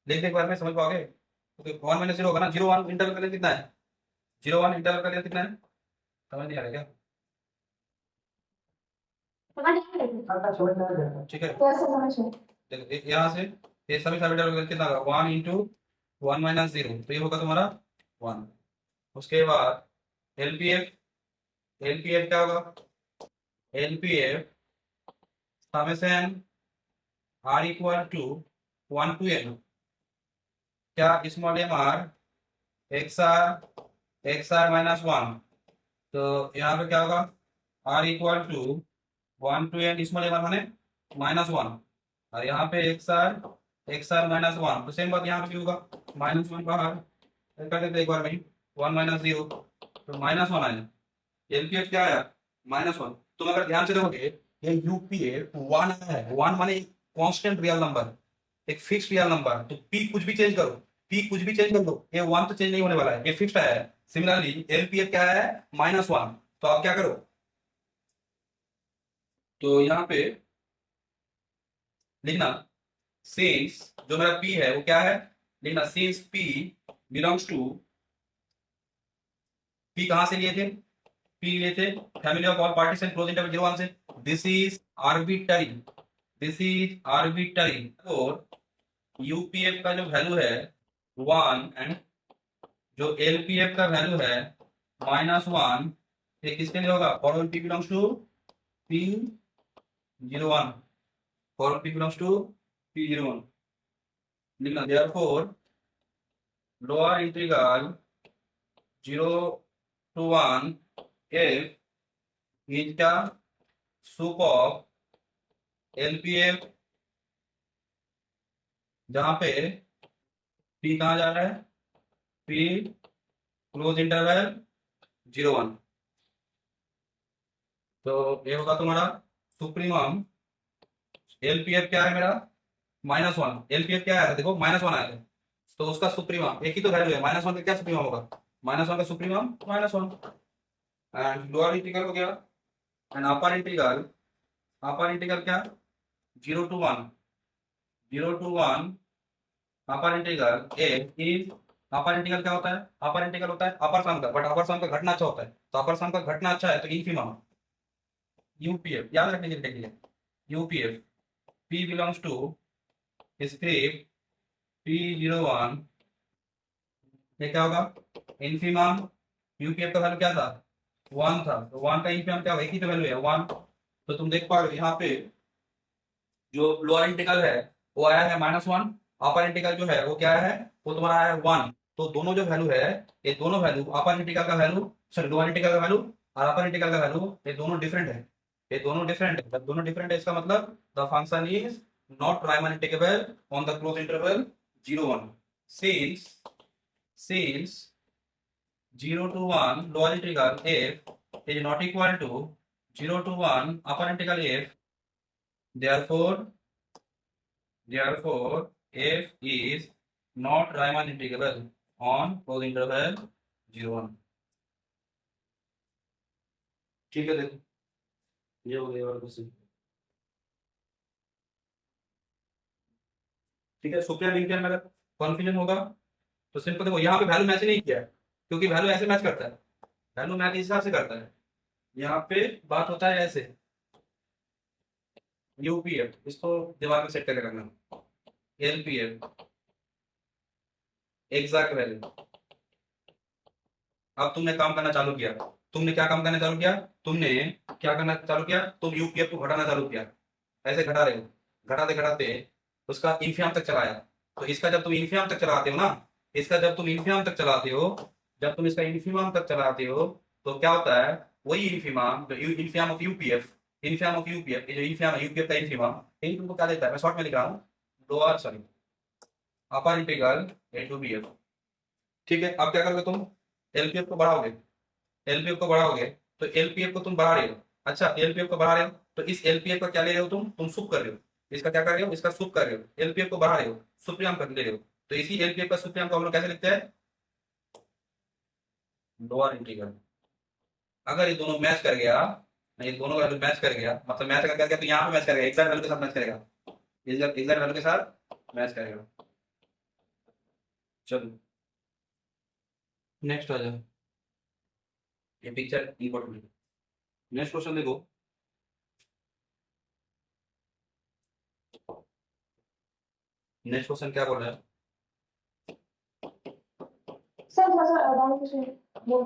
लिख के एक बार में समझ पाओगे? तो 1 - 0 होगा ना, 0 1 इंटरवल का लेंथ कितना है? 0 1 इंटरवल का लेंथ कितना है? समझ नहीं आ रहा क्या? ठीक है, देखो यहाँ से ये सभी सब इंटरवल का लेंथ कितना होगा? 1 × 1 - 0, तो ये होगा तुम्हारा 1। उसके बाद एलपीएफ क्या होगा? LPF summation are equal to 1 to n, क्या? Small M r x r -1। तो यहाँ पे क्या होगा? R equal to 1 to n, small M r माने -1, और यहाँ पे एक्सआर -1। तो सेम बात यहाँ पे भी होगा, -1 बाहर कर देते एक बार में, 1 - 0, तो -1 आया। एलपीएफ क्या आया? -1। तुम अगर ध्यान से देखोगे ये यूपीएफ 1 आया है, 1 माने कांस्टेंट रियल नंबर, एक फिक्स्ड रियल नंबर। तो पी कुछ भी चेंज करो, ये 1 तो चेंज नहीं होने वाला है, ये फिक्स्ड आया है। सिमिलरली एलपीएफ क्या है? -1। तो आप क्या करो, तो यहाँ पे लिखना सिंस, जो मेरा पी है वो क्या है? लिखना since p belongs to, p कहां से लिए थे? पी लिए थे family of all partition close interval 0 1 से। दिस इज आर्बिट्ररी और यूपीएफ का जो वैल्यू है 1 एंड जो एलपीएफ का वैल्यू है -1, ये किसके लिए होगा? For p belongs to P01, for p belongs to P01। लिखना therefore lower integral 0 to 1 f is क्या? सुप ऑफ एलपीएफ, जहां पे पी कहाँ जा रहा है? P close interval 0 1। तो ये होगा तुम्हारा सुप्रीमम। एलपीएफ क्या है मेरा? -1। एलपीएफ क्या आया था? देखो -1 आया था, तो उसका सुप्रीमम एक ही तो वैल्यू है, -1 का क्या सुप्रीमम होगा? -1 का सुप्रीमम -1। एंड लोअर इंटीग्रल हो गया, एंड अपर इंटीग्रल क्या? 0 to 1 upper integral F is, upper integral क्या होता है? अपर इंटीग्रल होता है अपर सम का, बट अपर सम का घटना अच्छा होता है, तो अपर सम का घटना अच्छा है तो इनफीमम। यूपीएफ याद रखने के लिए, UPF p belongs to script P01, ये क्या होगा? इनफीमम। यूपीएफ का वैल्यू क्या था? 1 था, तो 1 का इनफीमम क्या होगा? एक ही तो वैल्यू है 1। तो तुम देख पा रहे हो यहाँ पे जो लोअर इंटीग्रल है वो आया है -1, अपर इंटीग्रल जो है वो क्या है? वो तुम्हारा आया है 1। तो दोनों जो वैल्यू है, ये दोनों वैल्यू अपर इंटीग्रल का वैल्यू, सॉरी लोअर इंटीग्रल का वैल्यू और अपर इंटीग्रल का वैल्यू, ये दोनों डिफरेंट है। ये दोनों डिफरेंट है, जब दोनों डिफरेंट है इसका मतलब the function is not Riemann integrable on the close interval 0 1। since 0 to 1 lower integral f is not equal to 0 to 1 upper integral f, therefore f is not Riemann integrable on closed interval 0 1। ठीक है, देखो ये हो गया और question. ठीक है, सुप्रिया लिंकियन में अगर कॉन्फ्यूजन होगा तो सिंपल देखो, यहाँ पे वैल्यू मैच नहीं किया है, क्योंकि वैल्यू ऐसे मैच करता है, वैल्यू मैच इस हिसाब से करता है। यहाँ पे बात होता है ऐसे, यूपीएफ इसको दिमाग में सेट करके रखना, एलपीएफ एग्जैक्ट वैल्यू। अब तुमने काम करना चालू किया, तुमने क्या काम करना चालू किया, तुमने क्या करना चालू किया, तुम यूपीएफ को घटाना चालू किया, ऐसे घटा रहे हो, घटाते घटाते उसका इन्फिनिम तक चलाया। तो इसका जब तुम इन्फिनिम तक चलाते हो ना, इसका जब तुम इन्फिनिम तक चलाते हो, जब तुम इसका इन्फिनिम तक चलाते हो तो क्या होता है, वही इन्फिनिम जो इन्फिनिम ऑफ यूपीएफ, इन्फिनिम ऑफ यूपीएफ, ये जो इन्फिनिम यूपीएफ का इन्फिनिम, यही तुमको क्या देता है, मैं शॉर्ट में लिख रहा हूँ, lower sorry upper integral a to B f. ठीक है, अब क्या करोगे तुम, एलपीएफ को बढ़ाओगे, एलपीएफ को बढ़ाओगे तो एलपीएफ को तुम बढ़ा रहे हो। अच्छा, एलपीएफ को बढ़ा रहे हो तो इस एलपीएफ का क्या ले रहे हो तुम सुप कर रहे हो, इसका क्या कर रहे हो, इसका सुप कर रहे हो, एलपीएफ को बढ़ा रहे हो, सुप्रियम कर ले रहे हो। तो इसी एलपीएफ का सुप्रियम को हम लोग कैसे लिखते हैं, लोअर इंटीग्रल। अगर ये दोनों मैच कर गया, ये दोनों वैल्यू मैच कर गया, मतलब मैच कर गया तो यहाँ पे मैच करेगा, एग्जैक्ट वैल्यू के साथ मैच करेगा, एग्जैक्ट वैल्यू के साथ मैच करेगा। चलो नेक्स्ट आ जाओ, ये पिक्चर इंपॉर्टेंट है। नेक्स्ट क्वेश्चन देखो, नेक्स्ट क्वेश्चन क्या बोल रहा है, सर थोड़ा सा डाउन क्वेश्चन वो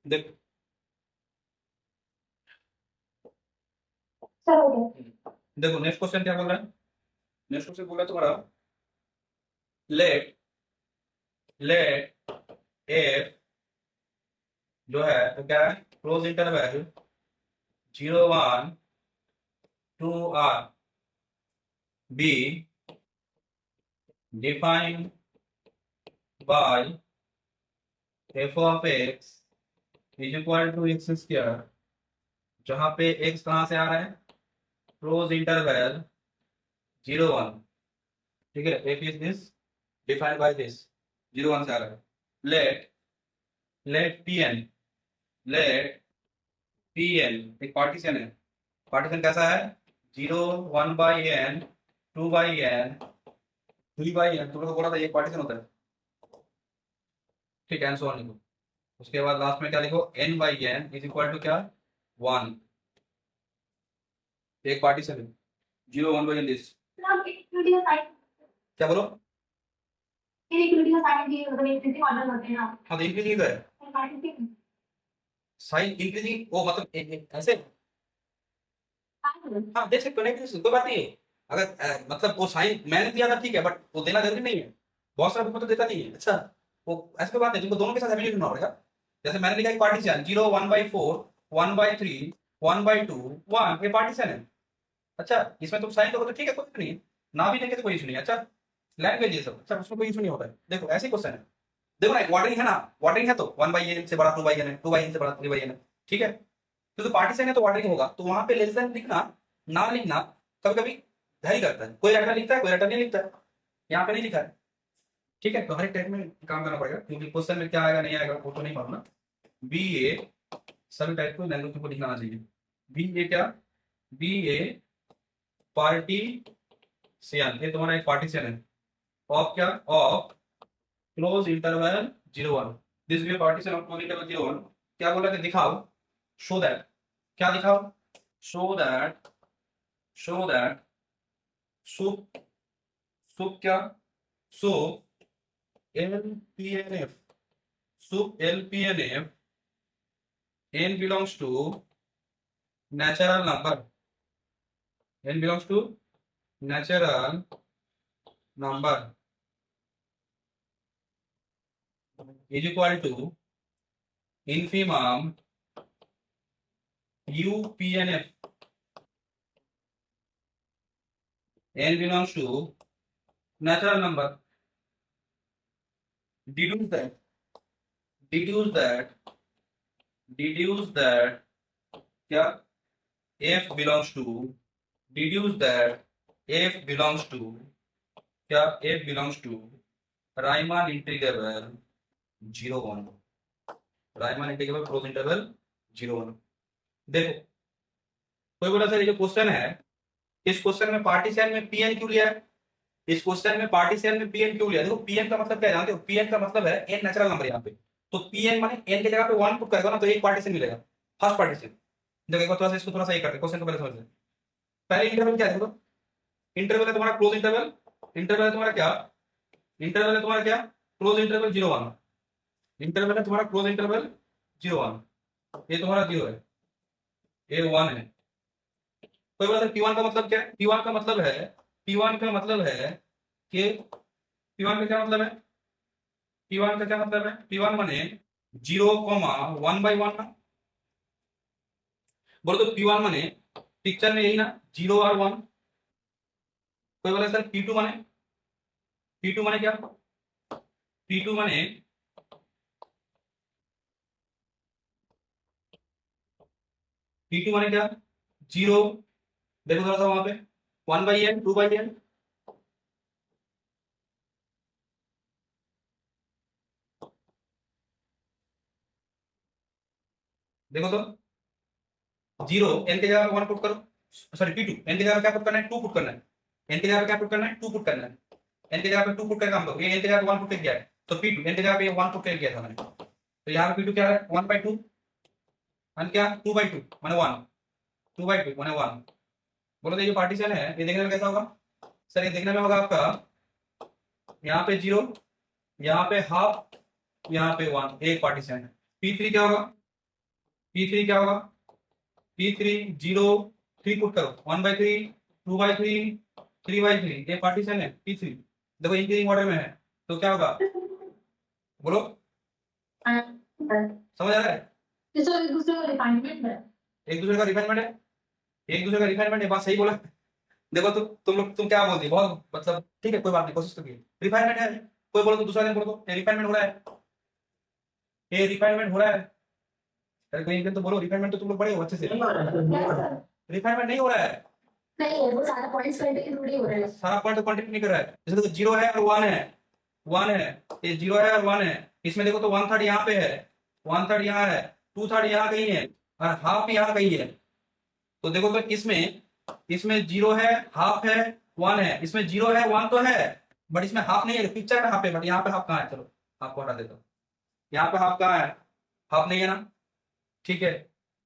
देख सर हो गया। देखो नेक्स्ट क्वेश्चन क्या बोल रहा है, नेक्स्ट क्वेश्चन बोल रहा है तुम्हारा, लेट लेट एफ जो है तो क्या है, close interval 0 1 2 r b defined by f of x is equal to x square, जहां पे x कहां से आ रहा है, क्लोज इंटरवल 0 1। ठीक है, f is this defined by this 0 1 से आ रहा है। लेट लेट लेट pn एक पार्टीशन है, पार्टीशन कैसा है, 0 1 by n 2 by n 3 by n, तुम लोग को बोला था ये पार्टीशन होता है। ठीक है, एंड सो ऑन लिखो, उसके बाद लास्ट में क्या लिखो, n by n is equal to क्या, 1, एक पार्टीशन है 0 1 बाई एन दिस। मतलब इक्विटी का साइन, क्या बोलो, ये इक्विटी का साइन की मतलब इक्विटी ऑर्डर करते हैं ना, हाँ तो इंक्रीजिंग है, साइन साइन इंक्रीजिंग वो मतलब ऐसे, हाँ देख सकते हो, नहीं कोई बात नहीं है। अगर मतलब वो साइन मैंने दिया था ठीक है, बट वो देना जरूरी नहीं है, बहुत सारा बुक तो देता नहीं है। अच्छा, वो ऐसी कोई बात नहीं, तुमको दोनों के साथ एबिलिटी होना पड़ेगा। जैसे मैंने लिखा है पार्टीशन 0 1 बाई 4 1 बाई 3 1 बाई 2 1, ये पार्टीशन है। अच्छा, इसमें तुम साइन दोगे तो ठीक है, कोई इशू नहीं है, ना भी देंगे तो कोई इशू नहीं है। अच्छा, लैंग्वेज ये सब, अच्छा उसमें कोई इशू नहीं होता है। देखो ऐसे क्वेश्चन है, देखो ना वाटरिंग है ना, वाटरिंग है तो 1 बाई एन से बड़ा 2 बाई एन है, 2 बाई एन से बड़ा 3 बाई एन है। ठीक है, तो पार्टीशन है तो वाटरिंग होगा, तो वहां पे लेस देन लिखना, ना लिखना कभी कभी धैर्य करता है, कोई राइटर लिखता है कोई राइटर नहीं लिखता है, यहाँ पे नहीं लिखा है। ठीक है, तो हर एक टाइप में काम करना पड़ेगा, क्योंकि क्वेश्चन में क्या आएगा नहीं आएगा वो तो नहीं मालूम ना। बी ए सभी टाइप को लैंग्वेज को लिखना आना चाहिए। बी ए क्या, बी ए पार्टीशन, ये तुम्हारा एक पार्टीशन है ऑफ क्या, of close interval 0 1, this b partition of close interval 0 1। क्या बोला कि दिखाओ, शो दैट, क्या दिखाओ, शो दैट सुप सुप क्या, सुप LPNF, sup LPNF n belongs to natural number, n belongs to natural number is equal to infimum UPNF, n belongs to natural number, deduce that क्या f belongs to, deduce that f belongs to क्या, f belongs to Riemann integral 0 1, Riemann integral close interval 0 1। देखो कोई बोला sir ये जो question है, इस question में पार्टीशन में पीएन क्यों लिया है, इस क्वेश्चन में पार्टीशन में पीएन क्यों लिया। देखो पीएन का मतलब क्या जानते हो, पीएन का मतलब है एन नेचुरल नंबर यहाँ पे, तो पीएन माने एन की जगह पे 1 पुट करेगा ना तो एक पार्टीशन मिलेगा, फर्स्ट पार्टीशन। देखो एक बार थोड़ा सा इसको थोड़ा सा ये करते क्वेश्चन को पहले समझ लें। पहले इंटरवल क्या है, देखो इंटरवल है तुम्हारा क्लोज इंटरवल, इंटरवल है तुम्हारा क्या, इंटरवल है तुम्हारा क्या, क्लोज इंटरवल 0 1, इंटरवल है तुम्हारा क्लोज इंटरवल 0 1, ये तुम्हारा 0 है, ये 1 है। कोई बोला P1 का मतलब क्या है, P1 का मतलब है, P1 का मतलब है कि P1 का क्या मतलब है, P1 का क्या मतलब है, P1 माने 0, 1/1 ना, बोलो तो P1 माने पिक्चर में यही ना 0 और 1। कोई बोला सर P2 माने, P2 माने क्या, P2 माने P2 माने क्या 0, देखो थोड़ा सा वहां पे 1/n 2/n, देखो तो 0 n की जगह पे 1 पुट करो, सॉरी P2 n की जगह पे क्या पुट करना है 2 पुट करना है, n की जगह पे क्या पुट करना है 2 पुट करना है, n की जगह पे 2 पुट करके काम करो, ये n की जगह पे 1 पुट करके किया है तो P2 n की जगह पे 1 पुट करके किया था मैंने, तो यहाँ पे P2 क्या है 1/2 और क्या 2/2 माने 1, 2/2 माने 1। बोलो तो ये पार्टीशन है, ये देखने में कैसा होगा सर, ये देखने में होगा आपका यहाँ पे 0, यहाँ पे हाफ, यहाँ पे 1, एक पार्टीशन है। P3 क्या होगा, P3 क्या होगा, P3 0 3 पुट करो 1/3 2/3 3/3, ये पार्टीशन है P3। देखो इंक्रीजिंग ऑर्डर में है तो क्या होगा, बोलो समझ आ रहा है, ये सब एक दूसरे का रिफाइनमेंट है, एक दूसरे का रिफाइनमेंट है, एक दूसरे का रिफाइनमेंट है, बात सही बोला। देखो तुम लोग तुम क्या बोलती बहुत मतलब ठीक है कोई बात नहीं, कोशिश तो की रिफाइनमेंट है, कोई बोलो तो दूसरा दिन बोलो तो ये रिफाइनमेंट हो रहा है, ये रिफाइनमेंट हो रहा है, अरे कोई एक दिन तो बोलो रिफाइनमेंट तो तुम लोग पढ़े हो अच्छे से, रिफाइनमेंट नहीं हो रहा है, नहीं है वो सारा पॉइंट्स कंटिन्यू थोड़ी हो रहा है, सारा पॉइंट तो कंटिन्यू नहीं कर रहा है। जैसे देखो 0 है और 1 है, 1 है, ये 0 है और 1 है, इसमें देखो तो 1/3 यहाँ पे है, 1/3 यहाँ है, 2/3 यहाँ कहीं है और हाफ यहाँ कहीं है, तो देखो तो इसमें 0 है, हाफ है, 1 है, इसमें 0 है 1 तो है बट इसमें हाफ नहीं है, पिक्चर में हाफ है बट यहाँ पे हाफ कहाँ है, चलो हाफ को हटा देता हूँ, यहाँ पे हाफ कहाँ है, हाफ नहीं है ना, ठीक है।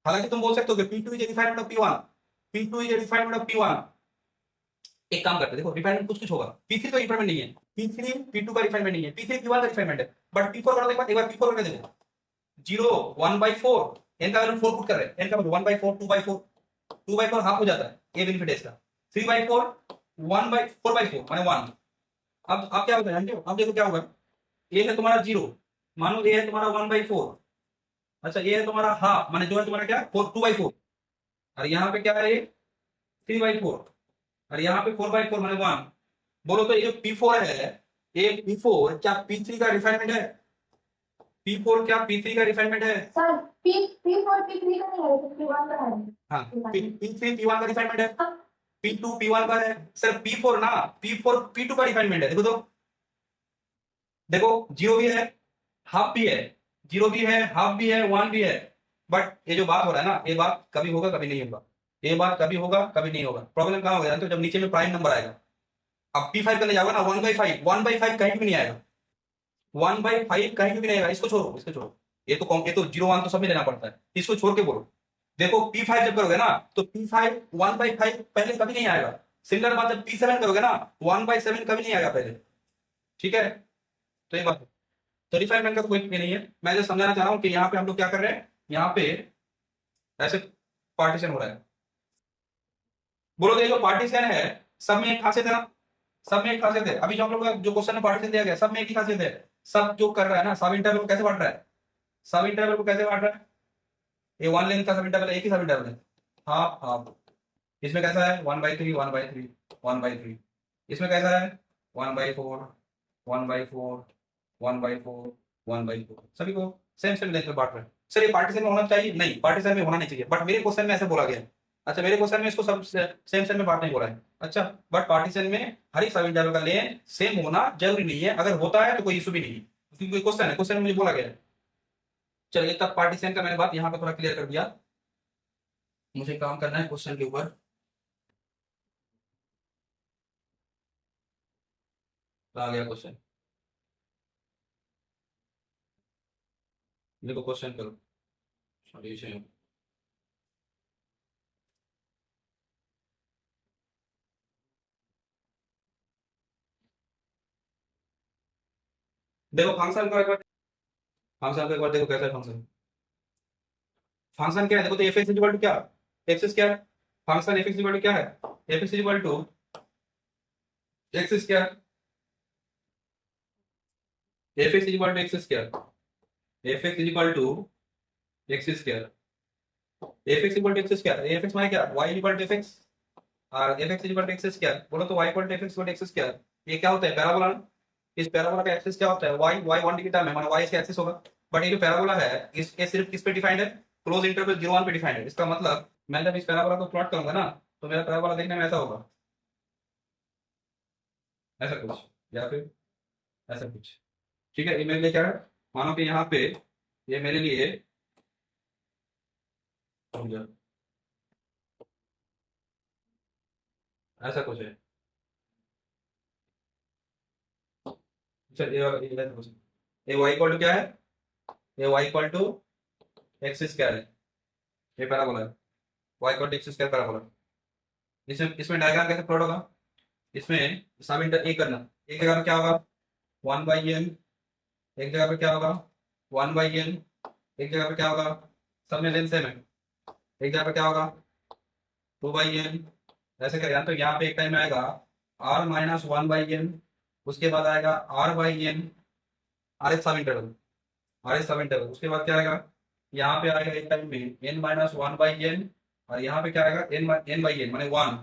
हालांकि तुम बोल सकते हो कि P2 is refinement of P1, P2 is refinement of P1। एक काम करते देखो रिफाइनमेंट कुछ कुछ होगा, P3 तो रिफाइनमेंट नहीं है, P3 P2 का रिफाइनमेंट नहीं है, P3 P1 का रिफाइनमेंट है, बट P4 करने के बाद एक बार P4 करके देखो 0 1/4, n का वैल्यू 4 पुट कर रहे हैं, n का वैल्यू 1/4 2/4, 2/4 हाफ हो जाता है, ये बेनिफिट है इसका, 3/4 1/4 माने 1। अब क्या होता है जानते हो, अब देखो क्या होगा, ये है तुम्हारा 0, मानो ये है तुम्हारा 1/4, अच्छा ये है तुम्हारा हाफ माने जो है तुम्हारा क्या 2/4, और यहाँ पे क्या है ये 3/4, और यहाँ पे 4/4 माने 1। बोलो तो ये जो P4 है, ये P4 क्या P3 का रिफाइनमेंट है, P4 क्या P3 का रिफाइनमेंट है, सर P4 P3 का नहीं है, P1 का है, हाँ P3 P1 का रिफाइनमेंट है, P2 P1 का है, सर P4 ना, P4 P2 का रिफाइनमेंट है। देखो तो देखो 0 भी है हाफ भी है, 0 भी है हाफ भी है 1 भी है, बट ये जो बात हो रहा है ना, ये बात कभी होगा कभी नहीं होगा, ये बात कभी होगा कभी नहीं होगा। प्रॉब्लम कहाँ होगा तो जब नीचे में प्राइम नंबर आएगा, अब P5 करने जाओगे ना 1/5 कहीं भी नहीं आएगा, 1/5 कहीं भी नहीं आएगा, इसको छोड़ो इसको छोड़ो, ये तो 0 1 तो सब में लेना पड़ता है, इसको छोड़ के बोलो। देखो P5 जब करोगे ना तो P5 1/5 पहले कभी नहीं आएगा, सिमिलर बात जब P7 करोगे ना 1/7 कभी नहीं आएगा पहले, ठीक है। तो ये बात है, तो रिफाइनमेंट का तो कोई नहीं है, मैं जो समझाना चाह रहा हूँ कि यहाँ पे हम लोग क्या कर रहे हैं, यहाँ पे ऐसे पार्टीशन हो रहा है। बोलो तो ये जो पार्टीशन है सब में एक खासियत है ना, सब में एक खासियत है, अभी जो हम लोग का जो क्वेश्चन में पार्टीशन दिया गया सब में एक ही खासियत है, सब जो कर रहा है ना सब इंटरवल को कैसे बांट रहा है, सब इंटरवल को कैसे बांट रहा है, ये 1 लेंथ का सब इंटरवल एक ही सब इंटरवल है, हाफ हाफ इसमें कैसा है 1/3 1/3 1/3। इसमें कैसा है 1/4 1/4 1/4 1/4। सभी को सेम सेम लेंथ में बांट रहे हैं। सर ये पार्टीशन में होना चाहिए? नहीं, पार्टीशन में होना नहीं चाहिए, बट मेरे क्वेश्चन में ऐसे बोला गया है। अच्छा, मेरे क्वेश्चन में इसको सब सेम सेम में बांटने बोला है। अच्छा, बट पार्टीशन में हर एक सब इंटरवल का लेंथ सेम होना जरूरी नहीं है, अगर होता है तो कोई इशू भी नहीं है, क्योंकि कोई क्वेश्चन है, क्वेश्चन में मुझे बोला गया है। चलिए, तब पार्टीशन का मैंने बात यहाँ पे थोड़ा क्लियर कर दिया। मुझे काम करना है क्वेश्चन के ऊपर। आ गया क्वेश्चन, देखो क्वेश्चन करो। सॉल्यूशन देखो, फंक्शन को एक बार, फंक्शन को एक बार देखो कैसा है फंक्शन। फंक्शन क्या है देखो, तो एफ एक्स इक्वल टू क्या, एक्स क्या है, function f x equal to क्या है, F x equal to x square, f x equal to x square, f x equal to x square, f x equal to x square, f x माने क्या, y equal to f x, और f x equal to x square, बोलो तो y equal to f x equal to x square. ये क्या होता है, parabola ना। इस पैराबोला का एक्सिस क्या होता है, वाई, वाई 1 डिग्री टर्म है, माने वाई इसका एक्सिस होगा। बट ये जो पैराबोला है, इसके सिर्फ किस पे डिफाइंड है, क्लोज इंटरवल 0 1 पे डिफाइंड है। इसका मतलब मैं जब इस पैराबोला को प्लॉट करूंगा ना, तो मेरा पैराबोला देखने में ऐसा होगा, ऐसा कुछ, या फिर ऐसा कुछ। ठीक है, ये मेरे लिए क्या है, मानो कि यहाँ पे ये मेरे लिए ऐसा कुछ है। चल ये वाई इक्वल टू क्या है, ये y equal to x square है, ये पैराबोला है, y equal to x square parabola. इसमें इसमें डायग्राम कैसे प्लॉट होगा, इसमें सब इंटर ए करना, एक जगह पे क्या होगा 1/n, एक जगह पे क्या होगा 1/n, एक जगह पे क्या होगा, सब में लेंथ सेम है, एक जगह पे क्या होगा 2/n, ऐसे करेगा। तो यहाँ पे एक टाइम आएगा r-1/n, उसके बाद आएगा r/n, आर एस सब इंटरवल, आर एस सब इंटरवल, उसके बाद क्या आएगा, यहाँ पे आएगा एक टाइम में n-1/n, और यहाँ पे क्या आएगा n/n माने 1,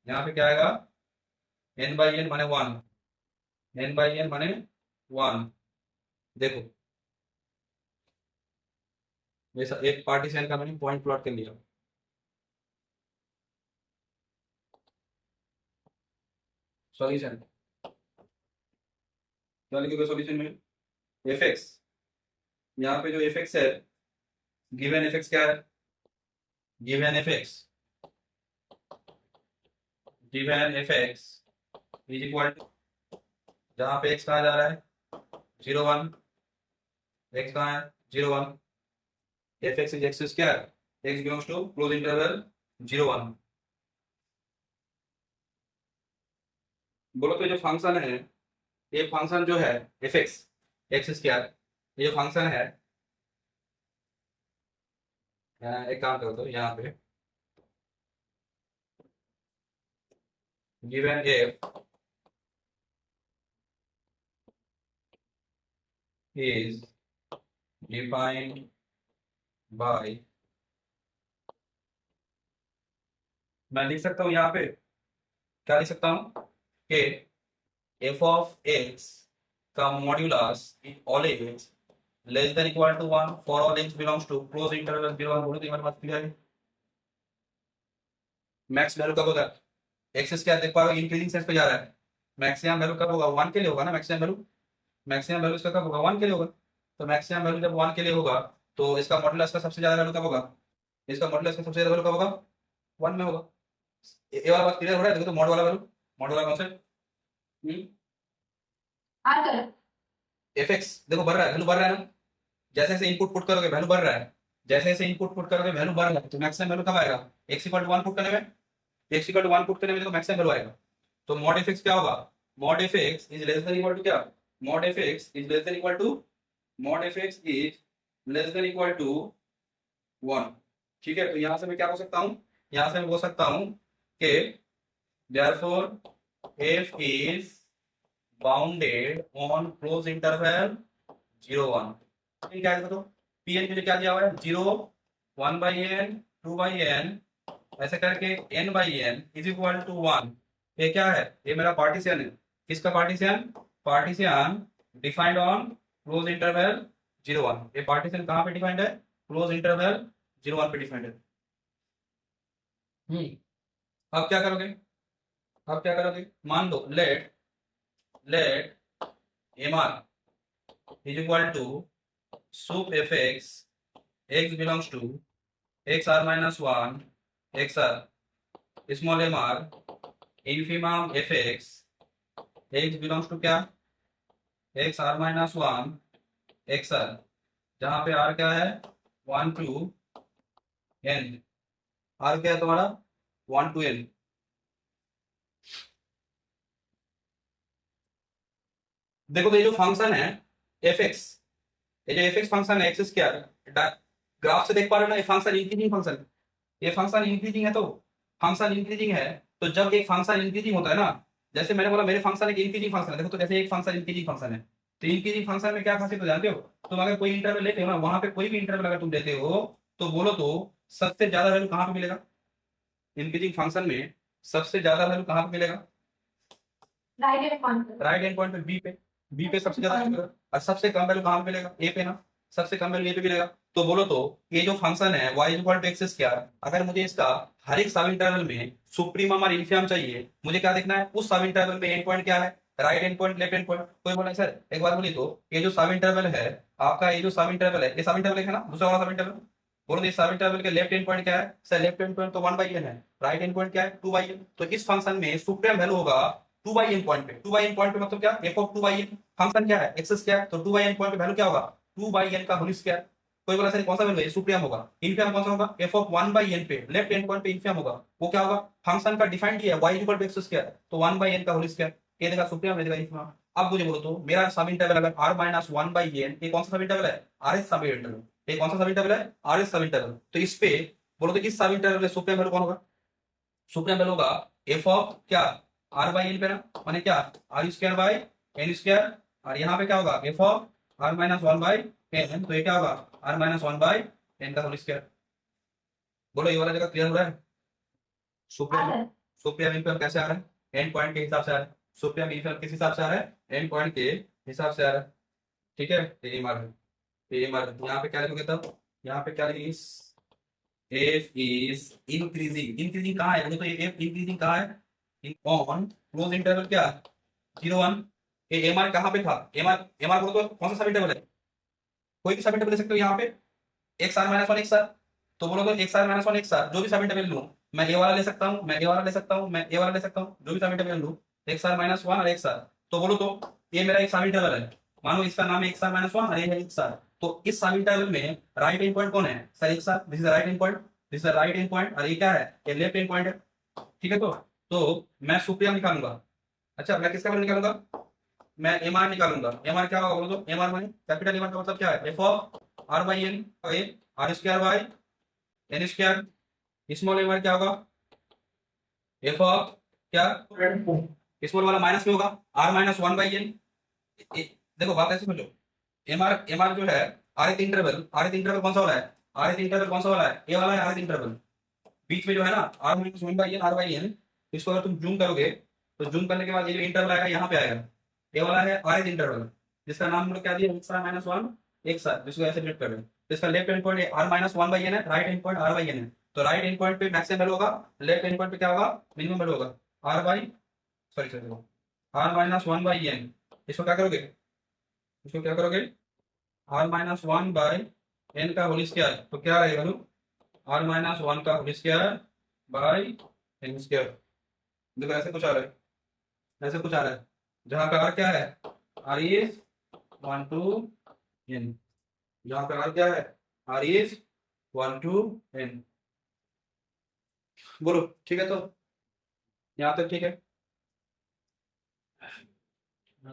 यहाँ पे क्या आएगा n/n माने 1, n/n माने 1। देखो ये एक पार्टीशन का मैंने पॉइंट प्लॉट कर लिया। सॉल्यूशन क्या लिखोगे सॉल्यूशन में, एफ एक्स, यहाँ पे जो एफ एक्स है, गिवन एफ एक्स क्या है, given f x, given f x is equal to, जहाँ पे एक्स कहा जा रहा है 0 1, एक्स कहाँ है 0 1, f x is x square, x belongs to close interval 0 1। बोलो तो जो फंक्शन है, ये फंक्शन जो है एफ एक्स एक्स स्क्वायर, ये जो फंक्शन है, एक काम करो तो यहाँ पे given F is defined by, मैं लिख सकता हूँ यहाँ पे, क्या लिख सकता हूँ कि f ऑफ x का modulus in all x less than equal to 1 for all x belongs to close interval 0 1। बोलो तो हमारे पास क्लियर है, मैक्स वैल्यू कब होगा, x क्या देख पा रहे हो, इंक्रीजिंग सेंस पे जा रहा है, मैक्सिमम वैल्यू कब होगा 1 के लिए होगा ना, मैक्सिमम वैल्यू, मैक्सिमम वैल्यू इसका कब होगा 1 के लिए होगा। तो मैक्सिमम वैल्यू जब 1 के लिए होगा, तो इसका मॉड्यूलस का सबसे ज्यादा वैल्यू कब होगा, इसका मॉड्यूलस का सबसे ज्यादा वैल्यू कब होगा 1 में होगा। ये वाला बात क्लियर हो रहा है, देखो तो मॉड वाला वैल्यू, मॉड वाला कॉन्सेप्ट, हाँ सर। एफ एक्स देखो बढ़ रहा है, वैल्यू बढ़ रहा है ना, जैसे जैसे इनपुट पुट करोगे वैल्यू बढ़ रहा है, जैसे जैसे इनपुट पुट करोगे वैल्यू बढ़ रहा है, तो मैक्सिमम वैल्यू कब आएगा, x इक्वल टू 1 पुट करने में, x इक्वल टू 1 पुट करने में देखो मैक्सिमम वैल्यू आएगा। तो मॉड एफ एक्स क्या होगा, mod f x is less than equal to क्या, mod f x is less than equal to, mod f x is less than equal to 1। ठीक है, तो यहाँ से मैं क्या बोल सकता हूँ, यहाँ से मैं बोल सकता हूँ कि therefore f is bounded on close interval 0 1। क्या है तो pn मुझे क्या दिया हुआ है 0 1/n 2/n ऐसे करके n by n is equal to 1। ये क्या है? ये मेरा पार्टीशन है। किसका partition? Partition defined on close interval 0 1। ये पार्टीशन कहाँ पे डिफाइंड है? क्लोज इंटरवल 0 1 पे डिफाइंड है। अब क्या करोगे? अब क्या करोगे? मान लो let M R is equal to sup fx x belongs to x r minus 1 x r small m r infimum fx x belongs to क्या? x r minus 1 x r, जहाँ पे r क्या है? 1 to n। r क्या है तुम्हारा? 1 to n। देखो तो ये जो फंक्शन है fx, ये जो fx फंक्शन है एक्स स्क्वायर, ग्राफ से देख पा रहे हो ना? ये फंक्शन इंक्रीजिंग फंक्शन है। ये फंक्शन इंक्रीजिंग है, तो फंक्शन इंक्रीजिंग है तो जब एक फंक्शन इंक्रीजिंग होता है ना, जैसे मैंने बोला मेरे फंक्शन एक इंक्रीजिंग फंक्शन है, देखो तो जैसे एक फंक्शन इंक्रीजिंग फंक्शन है, तो इंक्रीजिंग फंक्शन में क्या खासियत हो जानते हो? तुम अगर कोई इंटरवल लेते हो ना, वहां पे कोई भी इंटरवल अगर तुम लेते हो तो बोलो तो सबसे ज्यादा वैल्यू कहाँ पे मिलेगा? इंक्रीजिंग फंक्शन में सबसे ज्यादा वैल्यू कहाँ पे मिलेगा? Right end point right end point पे, बी पे सबसे ज्यादा मिलेगा। और सबसे कम वैल्यू कहाँ पे मिलेगा? ए पे ना, सबसे कम वैल्यू ए पे मिलेगा। तो बोलो तो ये जो फंक्शन है y equal to x square, अगर मुझे इसका हर एक सब इंटरवल में सुप्रीमम और इन्फिमम चाहिए, मुझे क्या देखना है? उस सब इंटरवल में एंड पॉइंट क्या है? Right end point, left end point. कोई बोला सर एक बार बोलिए तो, ये जो सब इंटरवल है आपका, ये जो सब इंटरवल है, ये सब इंटरवल है ना, दूसरा वाला सब इंटरवल, बोलो ये सब इंटरवल के लेफ्ट एंड पॉइंट क्या है? सर लेफ्ट एंड पॉइंट तो 1/n है, राइट एंड पॉइंट क्या है? 2/n। तो इस फंक्शन में सुप्रीम वैल्यू होगा 2/n पॉइंट पे। 2/n पॉइंट पे मतलब क्या? f of 2/n। फंक्शन क्या है? एक्स स्क्वायर, तो 2/n पॉइंट पे वैल्यू क्या होगा? 2/n का होल स्क्वायर। कोई बोला सर कौन सा वैल्यू है? सुप्रीम होगा। इन्फिमम कौन सा होगा? f ऑफ 1/n पे लेफ्ट एंड पॉइंट पे इन्फिमम होगा, वो क्या होगा? फंक्शन का डिफाइंड किया है y equal to x square, तो 1/n का होल स्क्वायर। ये देखा सुप्रीम, ये देखा इन्फिमम। अब मुझे बोलो तो मेरा सब इंटरवल अगर r माइनस 1/n, ये कौन सा सब इंटरवल है? rh सब इंटरवल। ये कौन सा सब इंटरवल है? rh सब इंटरवल। तो इस पे बोलो तो इस सब इंटरवल में सुप्रीम वैल्यू कौन होगा? सुप्रीम वैल्यू होगा f ऑफ क्या? r/n पे ना, माने क्या? r square by n square. और यहाँ पे क्या होगा? f of r minus 1/n, तो ये क्या होगा? r माइनस 1/n का होल स्क्वायर। बोलो ये वाला जगह क्लियर हो रहा है? सुप्रीम सुप्रीम इंफिमम कैसे आ रहा है? एंड पॉइंट के हिसाब से आ रहा है। सुप्रीम इंफिमम किस हिसाब से आ रहा है? एंड पॉइंट के हिसाब से आ रहा है। ठीक है, ये मार, ये मार। यहाँ पे क्या लिखोगे तब? यहाँ पे क्या लिखेंगे? f is increasing। इंक्रीजिंग कहाँ है? तो ये f इंक्रीजिंग कहाँ है? ऑन क्लोज इंटरवल क्या? 0 1। ये एम आर कहाँ पे था? एम आर बोलो तो कौन सा सब इंटरवल है? कोई भी सब इंटरवल ले सकते हो यहाँ पे, x are minus 1 x r. तो बोलो तो x are minus 1 x r, जो भी सब इंटरवल लूँ, मैं ए वाला ले सकता हूँ, मैं ए वाला ले सकता हूँ, मैं ए वाला ले सकता हूँ, जो भी सब इंटरवल लूँ, एक्स आर माइनस 1 और एक्स आर। तो बोलो तो ये मेरा एक सब इंटरवल है, मानो इसका नाम है एक्स आर माइनस 1 और ये है एक्स आर। तो इस सब इंटरवल में राइट एंड पॉइंट कौन है? Sir x r, this is right end point, this is right end point, और ये क्या है? ये लेफ्ट एंड पॉइंट है। ठीक है, तो मैं सुप्रीम निकालूंगा। अच्छा, मैं किसका वैल्यू निकालूंगा? मैं एम आर निकालूंगा। एम आर क्या होगा बोलो तो? एम आर माने कैपिटल एम आर का मतलब क्या है? F of r/n, r square by n square. Small M R क्या होगा? एफ ऑफ क्या? स्मॉल वाला माइनस में होगा, r माइनस 1/n। देखो बात ऐसे समझो, एम आर जो है rth इंटरवल कौन सा वाला है? rth इंटरवल कौन सा वाला है? ए वाला है rth इंटरवल। बीच में जो है ना r माइनस 1/n r/n, इसको अगर तुम जूम करोगे तो जूम करने के बाद ये जो इंटरवल आएगा यहाँ पे आएगा, ये वाला है rth इंटरवल, जिसका नाम हम लोग क्या दिया? X are minus 1 x r, जिसको ऐसे डिनोट कर रहे हैं। तो इसका left end point r minus 1/n है, राइट एंड पॉइंट r/n है। तो राइट एंड पॉइंट पे मैक्सिमम वैल्यू होगा, लेफ्ट एंड पॉइंट पे क्या होगा? मिनिमम वैल्यू होगा। r minus 1/n। इसको क्या करोगे? इसको क्या करोगे? r माइनस 1/n का होल स्क्वायर, तो क्या रहेगा वैल्यू? r माइनस 1 का whole square by n square. देखो ऐसे कुछ आ रहा है, ऐसे कुछ आ रहा है, जहाँ पे r क्या है? r is 1 to n। जहाँ पे r क्या है? r is 1 to n। बोलो ठीक है, तो यहाँ तक ठीक है।